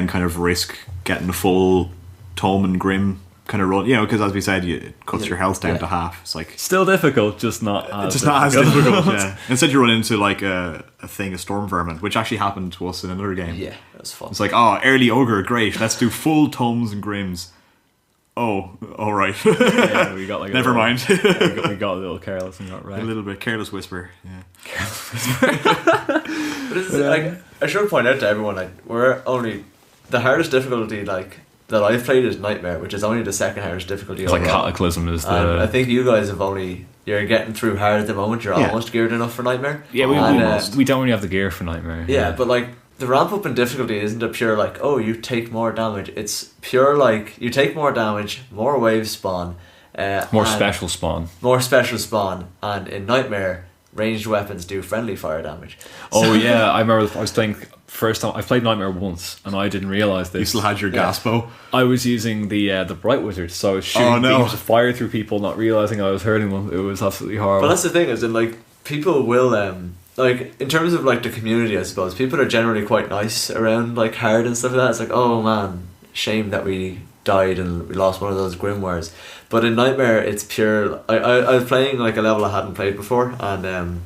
kind of risk getting a full tome and grim kind of run, because as we said, it cuts your health down to half. It's like Still difficult, just not as difficult. Yeah. Instead you run into like a storm vermin, which actually happened to us in another game. Yeah, it was fun. It's like, oh, early ogre, great, let's do full tomes and grims. Oh, all right. Yeah, we got like Never mind. we got a little careless and got right. A little bit careless whisper. Yeah. But it's like, I should point out to everyone, like, we're only the hardest difficulty like that I've played is Nightmare, which is only the second hardest difficulty. It's like Cataclysm is the. And I think you guys you're getting through hard at the moment. You're almost geared enough for Nightmare. Yeah, we don't really have the gear for Nightmare. Yeah, but like the ramp up in difficulty isn't a pure like, oh, you take more damage. It's pure like you take more damage, more waves spawn, more special spawn, and in Nightmare, ranged weapons do friendly fire damage. Oh yeah, I remember I was playing first time. I played Nightmare once and I didn't realise this. You still had your gas bow. I was using the Bright Wizard, so I was shooting beams of fire through people, not realising I was hurting them. It was absolutely horrible. But that's the thing, is in like people will like in terms of like the community, I suppose people are generally quite nice around like hard and stuff like that. It's like, oh man, shame that we died and we lost one of those grimoires. But in Nightmare, it's pure. I was playing like a level I hadn't played before, and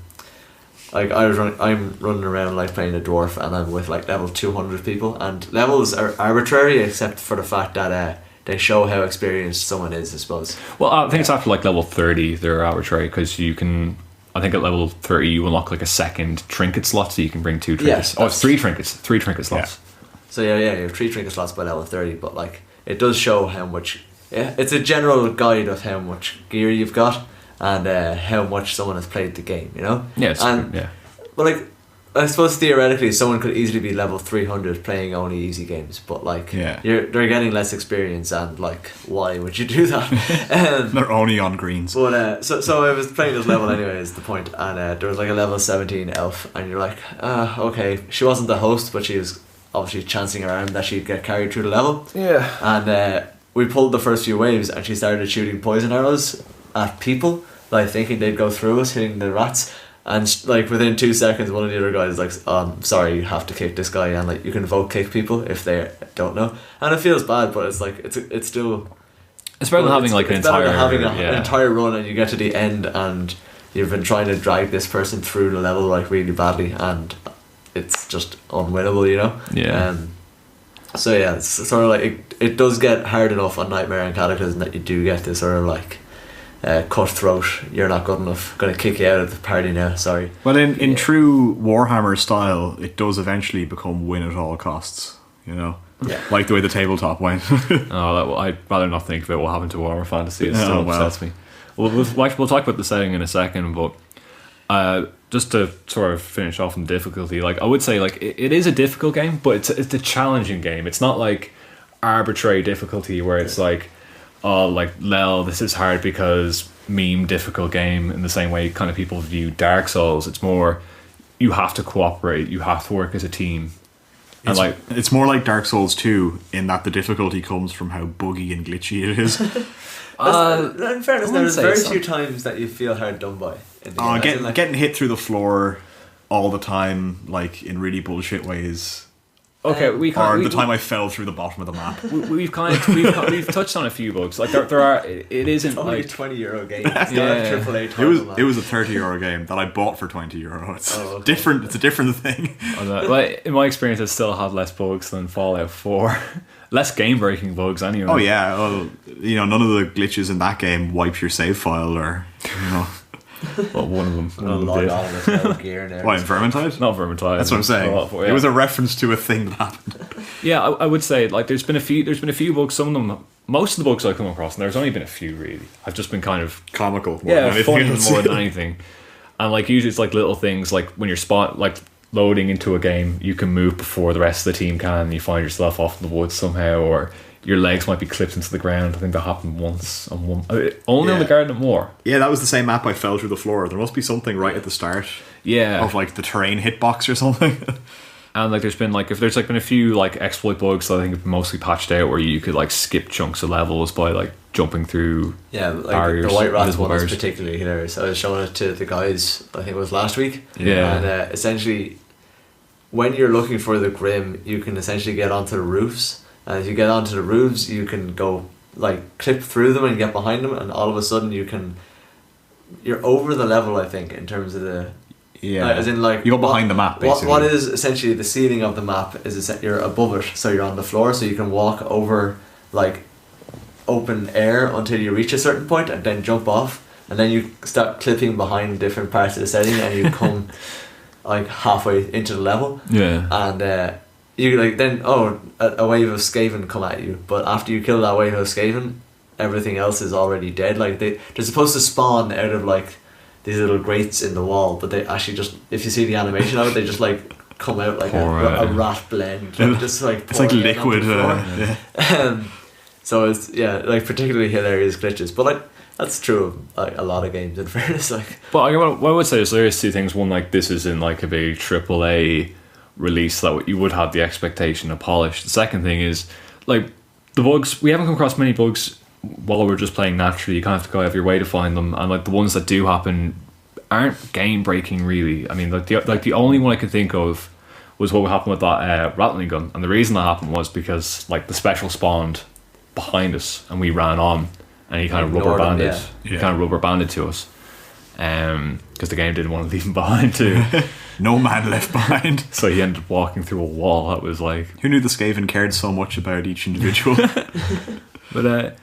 like I'm running around like playing a dwarf, and I'm with like level 200 people, and levels are arbitrary except for the fact that they show how experienced someone is, I suppose. Well, I think it's after like level 30 they're arbitrary, because you can. I think at level 30 you unlock like a second trinket slot, so you can bring 2 trinkets. It's 3 trinkets. 3 trinket slots. Yeah. So you have 3 trinket slots by level 30, but like it does show how much. Yeah, it's a general guide of how much gear you've got and how much someone has played the game. Yeah, But like, I suppose theoretically someone could easily be level 300 playing only easy games, but like they're getting less experience, and like why would you do that? They're only on greens. But so I was playing this level anyway, is the point, and there was like a level 17 elf, and you're like, okay, she wasn't the host, but she was obviously chancing her arm that she'd get carried through the level. Yeah. And we pulled the first few waves, and she started shooting poison arrows at people, like thinking they'd go through us, hitting the rats. And like within 2 seconds, one of the other guys is like, sorry, you have to kick this guy, and like you can vote kick people if they don't know. And it feels bad, but it's like it's still. It's better than having like an entire run, and you get to the end, and you've been trying to drag this person through the level like really badly, and it's just unwinnable, Yeah. So yeah, it's sort of like it does get hard enough on Nightmare and Cataclysm that you do get this sort of like cutthroat, you're not good enough, gonna kick you out of the party now, sorry. Well, in true Warhammer style, it does eventually become win at all costs, you know? Yeah. Like the way the tabletop went. I'd rather not think about what happened to Warhammer Fantasy. It still upsets me. We'll talk about the setting in a second, but just to sort of finish off on difficulty, like I would say, like it is a difficult game, but it's a challenging game. It's not like arbitrary difficulty where it's like, oh, like lol, this is hard because meme difficult game in the same way kind of people view Dark Souls. It's more you have to cooperate, you have to work as a team. And it's more like Dark Souls 2 in that the difficulty comes from how buggy and glitchy it is. In fairness, there's very few times that you feel hard done by. Getting hit through the floor all the time, like in really bullshit ways. Okay, the time I fell through the bottom of the map. We've touched on a few bugs. Like there are. It isn't only like €20 game. It's not a AAA. It was a €30 game that I bought for €20. It's different. It's a different thing. But in my experience, it still had less bugs than Fallout 4. Less game breaking bugs anyway. Oh yeah, well, you know, none of the glitches in that game wipe your save file or, you know. Well, one of them did. Gear now. Why, in Vermintide? Not Vermintide. That's what I'm saying. It was a reference to a thing that happened. Yeah, I would say like there's been a few bugs. Some of them, most of the bugs I've come across, and there's only been a few really. I've just been kind of comical. Funny more than anything. And like usually it's like little things like when you're loading into a game, you can move before the rest of the team can, and you find yourself off in the woods somehow, or your legs might be clipped into the ground. I think that happened once on one, only on the Garden of Moor. Yeah, that was the same map I fell through the floor. There must be something right at the start. Yeah, of like the terrain hitbox or something. And like there's been a few like exploit bugs that I think have been mostly patched out where you could like skip chunks of levels by like jumping through barriers. The White Rat one is particularly hilarious. I was showing it to the guys, I think it was last week. Yeah. And essentially when you're looking for the Grim, you can essentially get onto the roofs. And if you get onto the roofs, you can go like clip through them and get behind them, and all of a sudden you're over the level, I think, in terms of the as in like you go behind the map basically. What is essentially the ceiling of the map is you're above it, so you're on the floor, so you can walk over like open air until you reach a certain point and then jump off, and then you start clipping behind different parts of the setting and you come like halfway into the level. Yeah. And you like then a wave of Skaven come at you, but after you kill that wave of Skaven, everything else is already dead. Like they're supposed to spawn out of like these little grates in the wall, but they actually just, if you see the animation of it, they just like come out like a rat blend, just like it's like liquid. So it's like particularly hilarious glitches, but like that's true of like a lot of games in fairness. Like, but what I would say is there's two things. One, like this isn't like a big AAA release that you would have the expectation of polish. The second thing is like the bugs. We haven't come across many bugs while we're just playing naturally. You kind of have to go out of your way to find them, and like the ones that do happen aren't game breaking really. I mean, the only one I could think of was what happened with that rattling gun, and the reason that happened was because like the special spawned behind us and we ran on, and he kind of rubber banded. He kind of rubber banded to us, because the game didn't want to leave him behind too. No man left behind. So he ended up walking through a wall. That was like, who knew the Skaven cared so much about each individual? But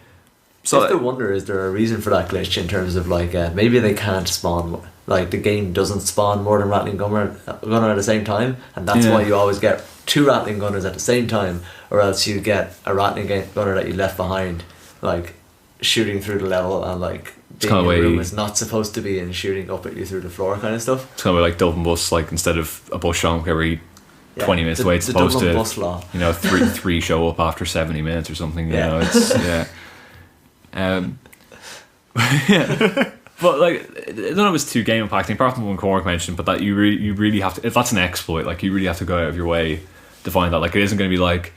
so I have to wonder, is there a reason for that glitch in terms of like maybe they can't spawn, like the game doesn't spawn more than rattling gunner at the same time, and that's why you always get two rattling gunners at the same time, or else you get a rattling gunner that you left behind like shooting through the level and like being in a room it's not supposed to be and shooting up at you through the floor kind of stuff. It's kind of like Dublin bus, like instead of a bus showing every 20 minutes away, it's supposed to, bus law. You know, three show up after 70 minutes or something. You know, it's but like none of it's too game impacting apart from one Cormac mentioned, but that you really have to, if that's an exploit, like you really have to go out of your way to find that. Like it isn't going to be like,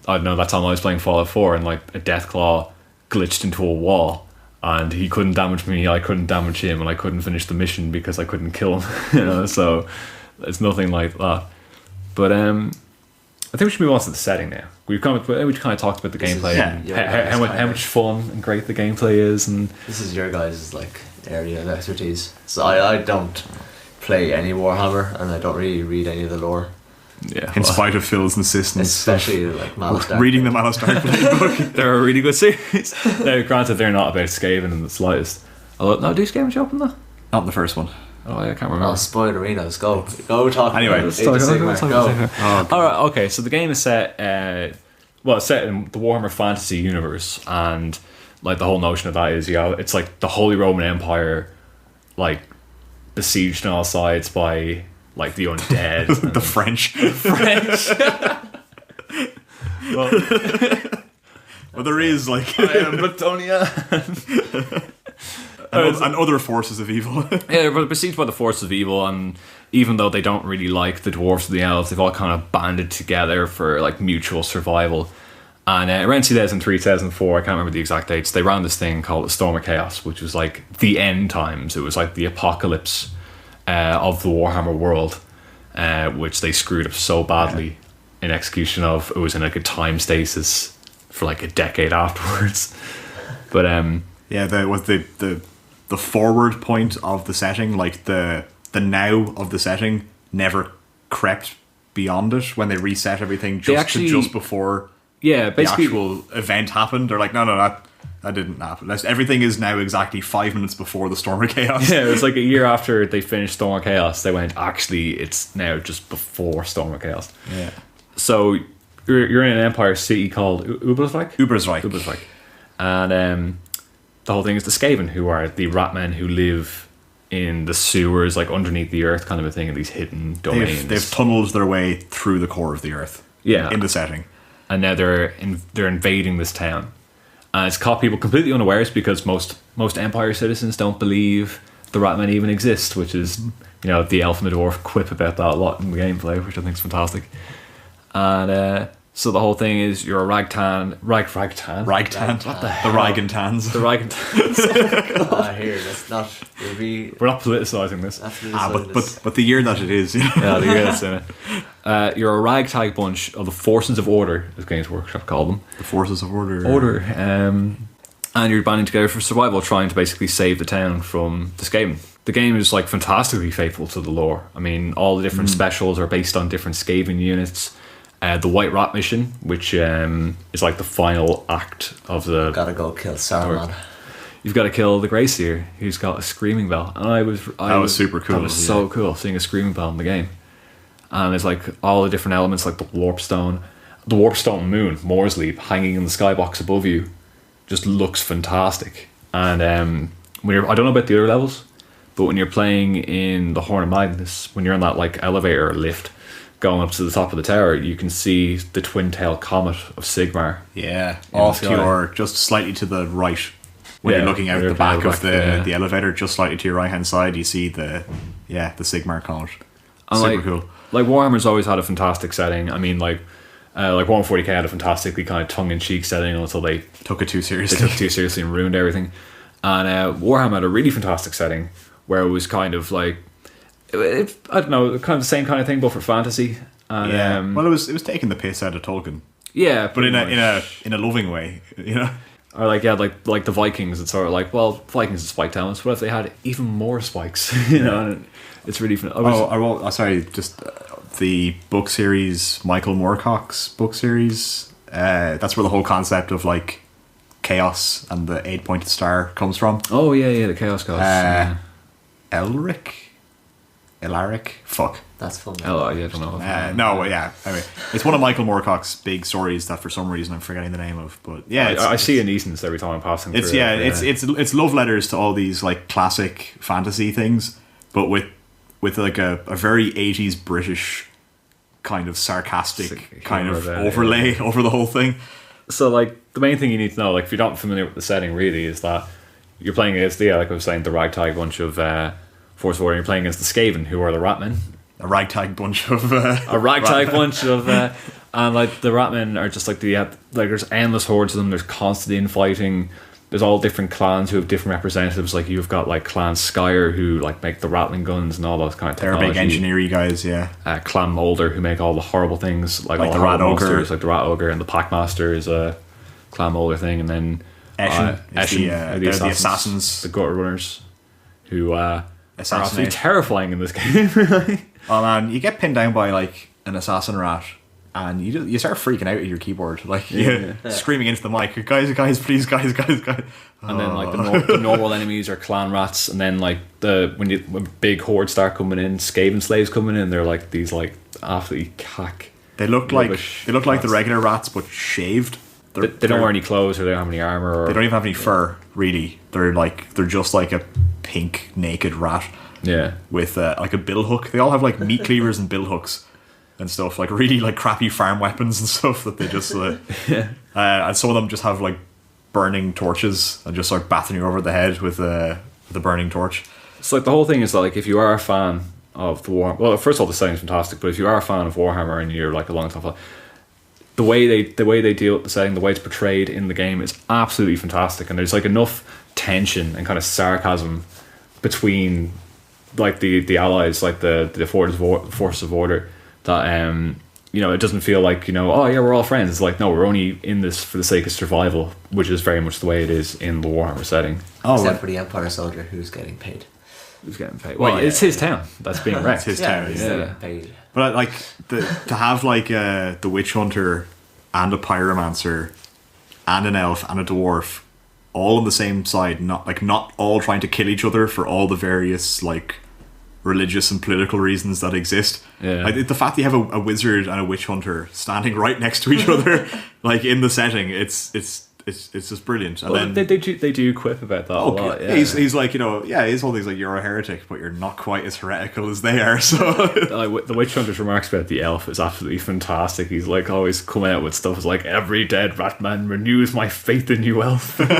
I don't know, that time I was playing Fallout 4 and like a Deathclaw glitched into a wall and he couldn't damage me, I couldn't damage him, and I couldn't finish the mission because I couldn't kill him. You know, so it's nothing like that. But I think we should move on to the setting now. We kind of talked about the gameplay and how much fun and great the gameplay is, and this is your guys' like area of expertise. So I don't play any Warhammer and I don't really read any of the lore. Yeah, in spite of Phil's insistence, especially like Malice Dark. Reading the Malice Dark book. They're a really good series. Now, granted, they're not about Skaven in the slightest. Oh no, do Game show up in that? Not in the first one. Oh, I can't remember. Oh, spoilerinos, go talk. Anyway, about let's Age of Sigmar, go. Alright, okay, so the game is set it's set in the Warhammer fantasy universe, and like the whole notion of that is it's like the Holy Roman Empire, like besieged on all sides by like the undead. The French. Well, there is like I am Bretonia. and other forces of evil. Yeah, they're besieged by the forces of evil, and even though they don't really like the dwarves or the elves, they've all kind of banded together for like mutual survival. And around 2003, 2004, I can't remember the exact dates, they ran this thing called the Storm of Chaos, which was like the end times. It was like the apocalypse of the Warhammer world, which they screwed up so badly in execution of. It was in like a time stasis for like a decade afterwards. But the forward point of the setting, like the now of the setting, never crept beyond it when they reset everything just before basically, the actual event happened. They're like, no, that didn't happen. Everything is now exactly 5 minutes before the Storm of Chaos. Yeah, it was like a year after they finished Storm of Chaos, they went, actually, it's now just before Storm of Chaos. Yeah. So you're in an empire city called Ubersreich. And the whole thing is the Skaven, who are the ratmen who live in the sewers, like underneath the earth, kind of a thing, in these hidden domains. They've tunneled their way through the core of the earth. Yeah, in the setting, and now they're invading this town, and it's caught people completely unawares because most Empire citizens don't believe the ratmen even exist, which is the elf and the dwarf quip about that a lot in the gameplay, which I think is fantastic. And so the whole thing is you're a ragtan. What the hell? The Ragantans. The Ragantans. I hear that's not. We're not politicizing this. But the year that it is. Yeah, the year that's in it. You're a ragtag bunch of the Forces of Order, as Games Workshop called them. The Forces of Order. And you're banding together for survival, trying to basically save the town from the Skaven. The game is like fantastically faithful to the lore. I mean, all the different specials are based on different Skaven units. The White Rat mission, which is like the final act of the... Gotta go kill Saruman. You've got to kill the Greyseer, who's got a screaming bell. And that was super cool. That was so cool, seeing a screaming bell in the game. And there's like all the different elements, like the Warpstone moon, Moore's Leap, hanging in the skybox above you, just looks fantastic. And I don't know about the other levels, but when you're playing in the Horn of Magnus, when you're in that like elevator or lift, going up to the top of the tower, you can see the twin-tailed comet of Sigmar. Yeah, off to your just slightly to the right. When you're looking out the back of the elevator, just slightly to your right-hand side, you see the Sigmar comet. Super cool. Like Warhammer's always had a fantastic setting. I mean, like 140k had a fantastically kind of tongue-in-cheek setting until they took it too seriously. And ruined everything. And Warhammer had a really fantastic setting where it was kind of like, I don't know, kind of the same kind of thing, but for fantasy. And, well, it was taking the piss out of Tolkien. Yeah, but in a loving way, Or like the Vikings. It's sort of like, well, Vikings are spike towns. What if they had even more spikes? And it's really fun. Sorry, just the book series, Michael Moorcock's book series. That's where the whole concept of like chaos and the 8-pointed star comes from. Oh yeah, the chaos gods. Elaric? Fuck. That's fun. Oh, I don't know. Anyway, it's one of Michael Moorcock's big stories that for some reason I'm forgetting the name of. But yeah, I see an Easton's every time I'm passing through. It's love letters to all these like classic fantasy things, but with like a very 80s British kind of sarcastic kind of overlay over the whole thing. So like the main thing you need to know, like if you're not familiar with the setting really, is that you're playing against like I was saying, the ragtag bunch of Force Warrior, you're playing against the Skaven, who are the Ratmen. A ragtag bunch of and like the Ratmen are just like there's endless hordes of them. There's constant infighting. There's all different clans who have different representatives. Like you've got like Clan Skyer who like make the Rattling guns and all those kind of technology. They're big engineering guys, yeah. Clan Molder who make all the horrible things, like all the the Rat monsters, Ogre. like the Rat Ogre, and the Packmaster is a Clan Molder thing, and then Eshin, the assassins, the Gutter Runners, who are absolutely terrifying in this game. Oh man, you get pinned down by like an assassin rat and you start freaking out at your keyboard, like screaming into the mic, guys, please, guys. And then like the normal enemies are clan rats, and then like when big hordes start coming in, Skaven slaves coming in, they're like these like absolutely cack. They look like the regular rats, but shaved. They don't wear any clothes, or they don't have any armor, or they don't even have any fur. Really, they're just like a pink naked rat. Yeah, with like a bill hook. They all have like meat cleavers and bill hooks and stuff, like really like crappy farm weapons and stuff that they just and some of them just have like burning torches and just start battering you over the head with a burning torch. It's like the whole thing is that, like, if you are a fan of the Warhammer, well, first of all, the setting's fantastic, but if you are a fan of Warhammer and you're like a long time fan, the way they deal with the setting, the way it's portrayed in the game is absolutely fantastic, and there's like enough tension and kind of sarcasm between like the allies, like the forces of order, that it doesn't feel like, oh yeah, we're all friends. It's like, no, we're only in this for the sake of survival, which is very much the way it is in the Warhammer setting. Except for the Empire soldier who's getting paid. Who's getting paid? Well, it's his town that's being wrecked. It's his town. He's getting paid. But like to have like the witch hunter and a pyromancer and an elf and a dwarf all on the same side, not all trying to kill each other for all the various like religious and political reasons that exist. Yeah. Like, the fact that you have a wizard and a witch hunter standing right next to each other, like in the setting, it's just brilliant. And then they do quip about that a lot. Yeah. He's like, his whole thing's like, you're a heretic, but you're not quite as heretical as they are. So the witch hunter's remarks about the elf is absolutely fantastic. He's like always coming out with stuff as like, every dead rat man renews my faith in you, elf. It's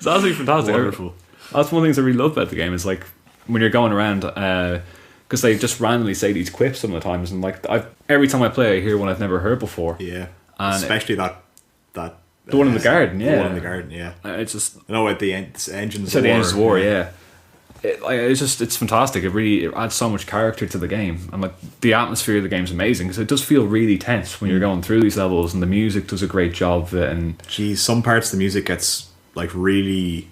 absolutely fantastic. Wonderful. That's one of the things I really love about the game, is like when you're going around, because they just randomly say these quips some of the times, and like every time I play, I hear one I've never heard before. Yeah, and especially the one in the garden. Yeah, the one in the garden. Yeah, it's just at the engines. So the engines of war. Yeah, it's fantastic. It adds so much character to the game, and like the atmosphere of the game's amazing, because it does feel really tense when you're going through these levels, and the music does a great job of it. And some parts of the music gets like really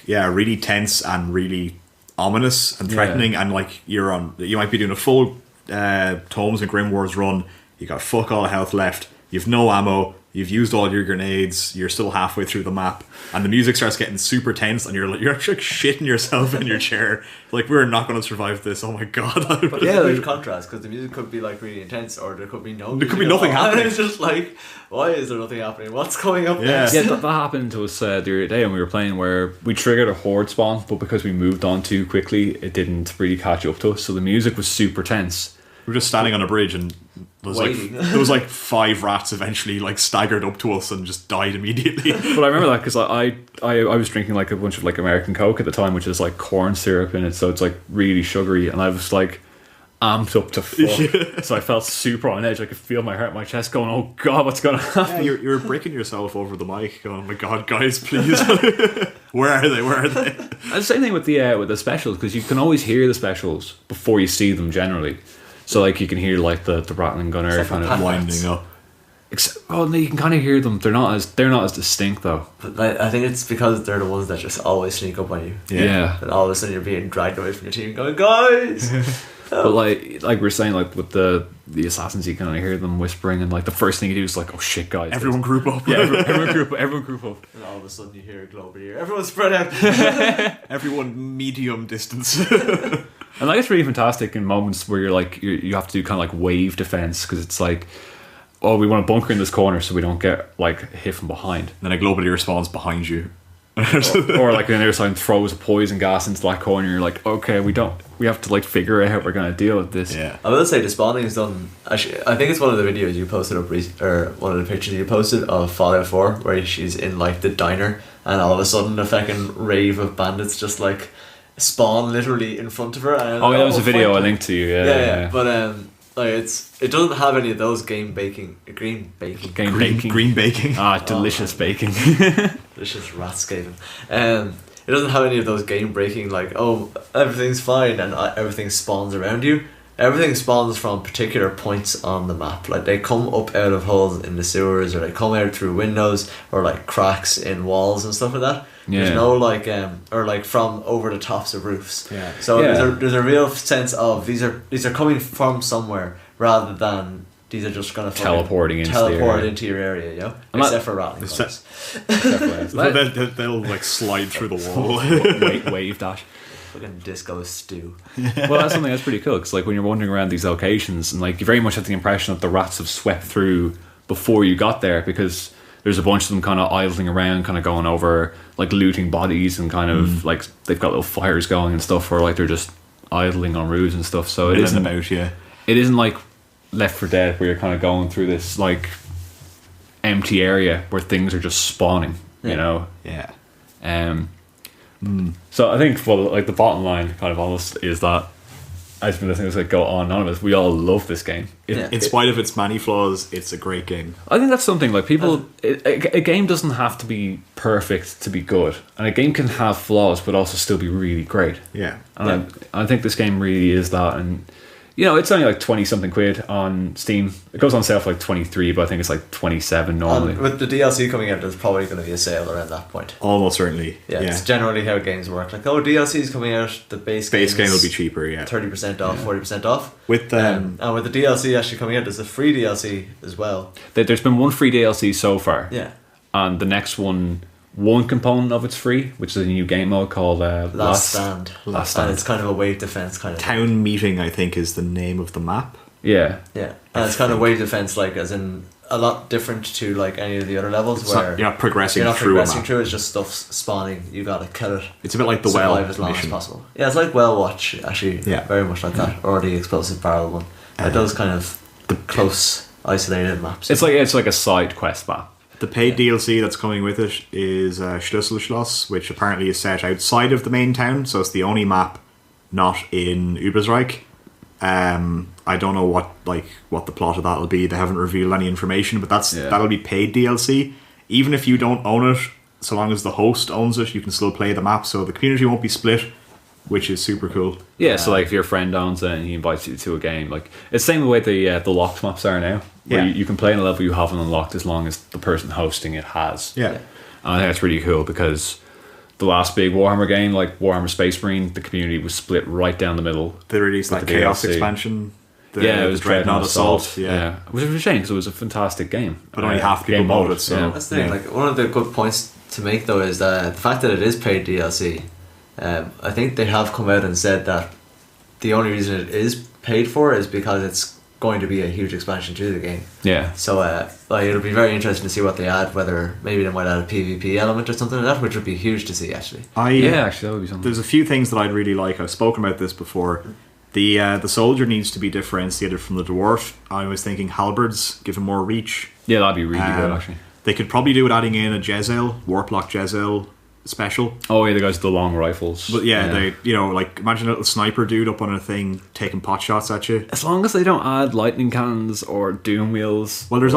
really tense and really ominous and threatening, and like you might be doing a full Tomes and Grim Wars run, you got fuck all health left, you've no ammo, you've used all your grenades, you're still halfway through the map, and the music starts getting super tense, and you're actually shitting yourself in your chair, like, we're not going to survive this, oh my god. But yeah, there's contrast, because the music could be like really intense, or there could be nothing happening. It's just like, why is there nothing happening? What's going up next? Yeah, that happened to us the other day when we were playing, where we triggered a horde spawn, but because we moved on too quickly, it didn't really catch up to us, so the music was super tense. We were just standing on a bridge, and there was like 5 rats eventually like staggered up to us and just died immediately. But I remember that because I was drinking like a bunch of like American Coke at the time, which is like corn syrup in it, so it's like really sugary, and I was like amped up to fuck. So I felt super on edge. I could feel my heart in my chest going, oh god, what's going to happen? Yeah, you were breaking yourself over the mic going, oh my god, guys, please. Where are they? And the same thing with the specials, because you can always hear the specials before you see them generally. So like you can hear like the rattling gunner kind of winding up. You can kind of hear them. They're not as distinct though. But I think it's because they're the ones that just always sneak up on you. Yeah. And all of a sudden you're being dragged away from your team, going, guys. But like we're saying, like with the assassins, you can only hear them whispering, and like the first thing you do is like, oh shit, guys, everyone group up. Yeah, everyone group up. And all of a sudden you hear a global ear. Everyone spread out. Everyone medium distance. And like it's really fantastic in moments where you have to do kind of like wave defense, because it's like, oh, we want to bunker in this corner so we don't get like hit from behind. Then a global ear spawns behind you. or like the other side throws a poison gas into that corner. You're like, okay, we have to like figure out how we're going to deal with this. Yeah, I will say the spawning is done. Actually, I think it's one of the videos you posted up or one of the pictures you posted of Fallout 4, where she's in like the diner, and all of a sudden a fucking rave of bandits just like spawn literally in front of her. And that was a video I linked to you. Yeah. But like it doesn't have any of those green baking. Green baking. Delicious baking. Delicious ratscaven. It doesn't have any of those game breaking, like, oh, everything's fine and everything spawns around you. Everything spawns from particular points on the map. Like they come up out of holes in the sewers, or they come out through windows, or like cracks in walls and stuff like that. Yeah. There's no like or like from over the tops of roofs. Yeah. So there's a real sense of these are coming from somewhere rather than these are just gonna Teleporting into the teleport area. into your area, you know? And Except for rattling Except- thumbs. They'll like slide through the wall. Wave dash. Fucking disco stew. Well, that's something that's pretty cool because, like, when you're wandering around these locations, and like you very much have the impression that the rats have swept through before you got there, because there's a bunch of them kind of idling around, kind of going over, like, looting bodies, and kind of like they've got little fires going and stuff, or like they're just idling on roofs and stuff. So it isn't about, yeah. It isn't like Left 4 Dead where you're kind of going through this like empty area where things are just spawning. You know. Yeah. So I think, well, like, the bottom line kind of almost is that, as been listening to this go on and on, we all love this game. In spite of its many flaws, it's a great game. I think that's something, like, people, a game doesn't have to be perfect to be good, and a game can have flaws but also still be really great. Yeah. And I think this game really is that. And you know, it's only like 20 something quid on Steam. It goes on sale for like 23, but I think it's like 27 normally. And with the DLC coming out, there's probably going to be a sale around that point. Almost certainly. Yeah, it's generally how games work. Like, oh, DLC is coming out, the base game is will be cheaper, yeah. 30% off, 40% off. With and with the DLC actually coming out, there's a free DLC as well. There's been one free DLC so far. Yeah. And the next one component of it's free, which is a new game mode called Last Stand. And it's kind of a wave defense kind of Town thing. Meeting, I think, is the name of the map. Yeah. Yeah. And it's kind of wave defense, like, as in a lot different to like any of the other levels where you're not progressing you're not through progressing a map. through, it's just stuff spawning. You gotta kill it. It's a bit like the survive Well as long mission. as possible. Yeah, it's like Well Watch, actually. Yeah. Very much like that. Or the Explosive Barrel one. Those kind of close, isolated maps. It's like a side quest map. The paid DLC that's coming with it is Schlüsselschloss, which apparently is set outside of the main town, so it's the only map not in Übersreich. I don't know what the plot of that will be. They haven't revealed any information, but that'll be paid DLC. Even if you don't own it, so long as the host owns it, you can still play the map, so the community won't be split, which is super cool. Yeah, so like if your friend owns it and he invites you to a game, like it's the same way the locked maps are now. Where you can play in a level you haven't unlocked as long as the person hosting it has. Yeah. And I think that's really cool because the last big Warhammer game, like Warhammer Space Marine, the community was split right down the middle. They released that the Chaos DLC. expansion. It was Dreadnought Assault. Yeah. Which was a shame because it was a fantastic game. But only half people bought it, so... That's the thing, like, one of the good points to make though is that the fact that it is paid DLC, I think they have come out and said that the only reason it is paid for is because it's going to be a huge expansion to the game. Yeah. So it'll be very interesting to see what they add, whether maybe they might add a PvP element or something like that, which would be huge to see actually. Actually that would be something. There's a few things that I'd really like. I've spoken about this before. The soldier needs to be differentiated from the dwarf. I was thinking halberds, give him more reach. Yeah, that'd be really good actually. They could probably do it adding in a Jezzel, Warplock Jezzel special. Oh yeah, the guys with the long rifles. But they, like, imagine a little sniper dude up on a thing taking pot shots at you. As long as they don't add lightning cannons or doom wheels. Well, there's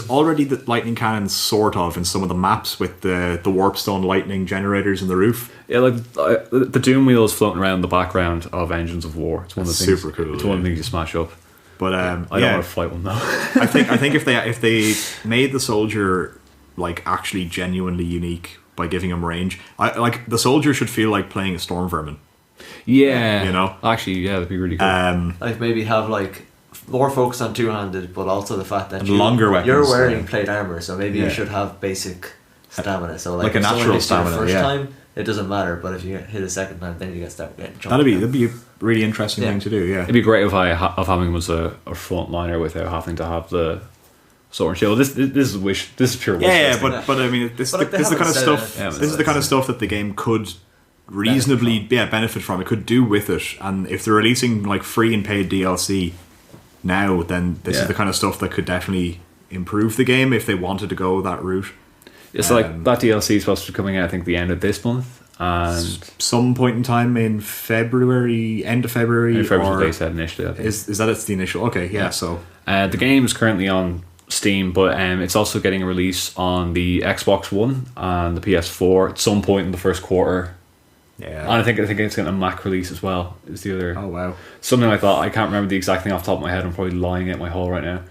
already the lightning cannons sort of in some of the maps with the warpstone lightning generators in the roof. Yeah, like the doom wheels floating around in the background of Engines of War. It's one of the things. Super cool. It's one of the things you smash up. But I don't want to fight one though. I think if they made the soldier like actually genuinely unique by giving him range, like the soldier should feel like playing a storm vermin. Yeah, actually, yeah, that'd be really cool. Like maybe have like more focus on two-handed, but also the fact that longer weapons, you're wearing plate armor, so maybe you should have basic stamina. So like a if someone natural hits you stamina. the first time, it doesn't matter, but if you hit a second time, then you get started getting jumped. That'd be a really interesting thing to do. Yeah, it'd be great if having him as a front liner without having to have the sword and shield. This is wish. This is pure wish. Yeah, but I mean, this is the kind of stuff. This is the kind of stuff that the game could reasonably benefit from. It could do with it, and if they're releasing like free and paid DLC now, then this is the kind of stuff that could definitely improve the game if they wanted to go that route. It's like that DLC is supposed to be coming out, I think, the end of this month, and some point in time in February, end of February. Or they said initially. I think. Is that it's the initial? Okay, yeah. So the game is currently on Steam, but it's also getting a release on the Xbox One and the PS4 at some point in the first quarter. Yeah, and I think it's getting a Mac release as well. Is the other? Oh wow, something like that. I can't remember the exact thing off the top of my head. I'm probably lying at my hole right now.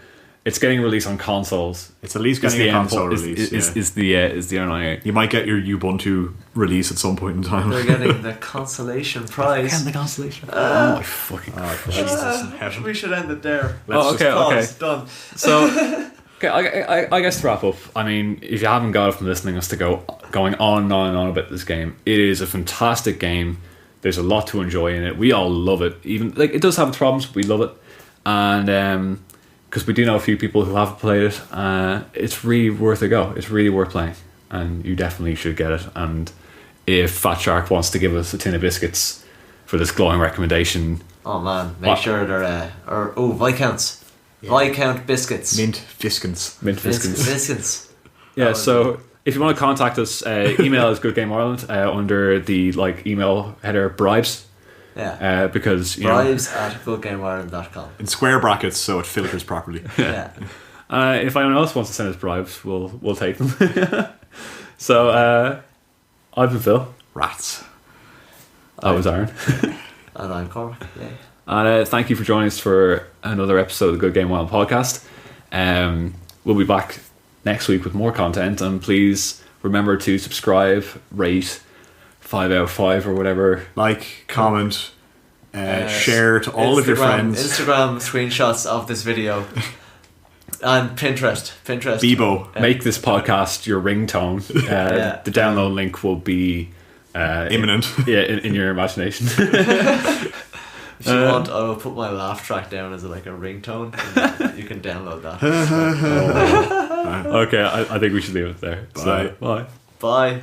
it's getting released on consoles. It's at least getting a console release. Is the NIA. You might get your Ubuntu release at some point in time. They're getting the consolation prize. And the consolation. Oh my fucking Jesus. We should end it there. Okay. Done. So, okay, I guess to wrap up, I mean, if you haven't got it from listening us to going on and on and on about this game, it is a fantastic game. There's a lot to enjoy in it. We all love it. Even like it does have its problems, but we love it. And because we do know a few people who have played it, it's really worth a go. It's really worth playing, and you definitely should get it. And if Fat Shark wants to give us a tin of biscuits for this glowing recommendation, oh man, make sure they're Viscounts. Viscount biscuits. Mint Fiskins. Biscuits. Yeah, so if you want to contact us, email is Good Game Ireland under the email header bribes. Yeah. Because bribes at goodgameireland.com. In square brackets so it filters properly. Yeah. If anyone else wants to send us bribes, we'll take them. So I've been Phil. Rats. I was Aaron. And I'm Cormac. Yeah. And thank you for joining us for another episode of the Good Game Wild podcast. We'll be back next week with more content, and please remember to subscribe, rate 5 out of 5 or whatever. Like, comment, share to all of your friends. Instagram screenshots of this video. And Pinterest. Bebo. Make this podcast your ringtone. The download link will be imminent. In your imagination. If you want, I will put my laugh track down as a ringtone. And you can download that. Okay, I think we should leave it there. Bye. So, bye. Bye.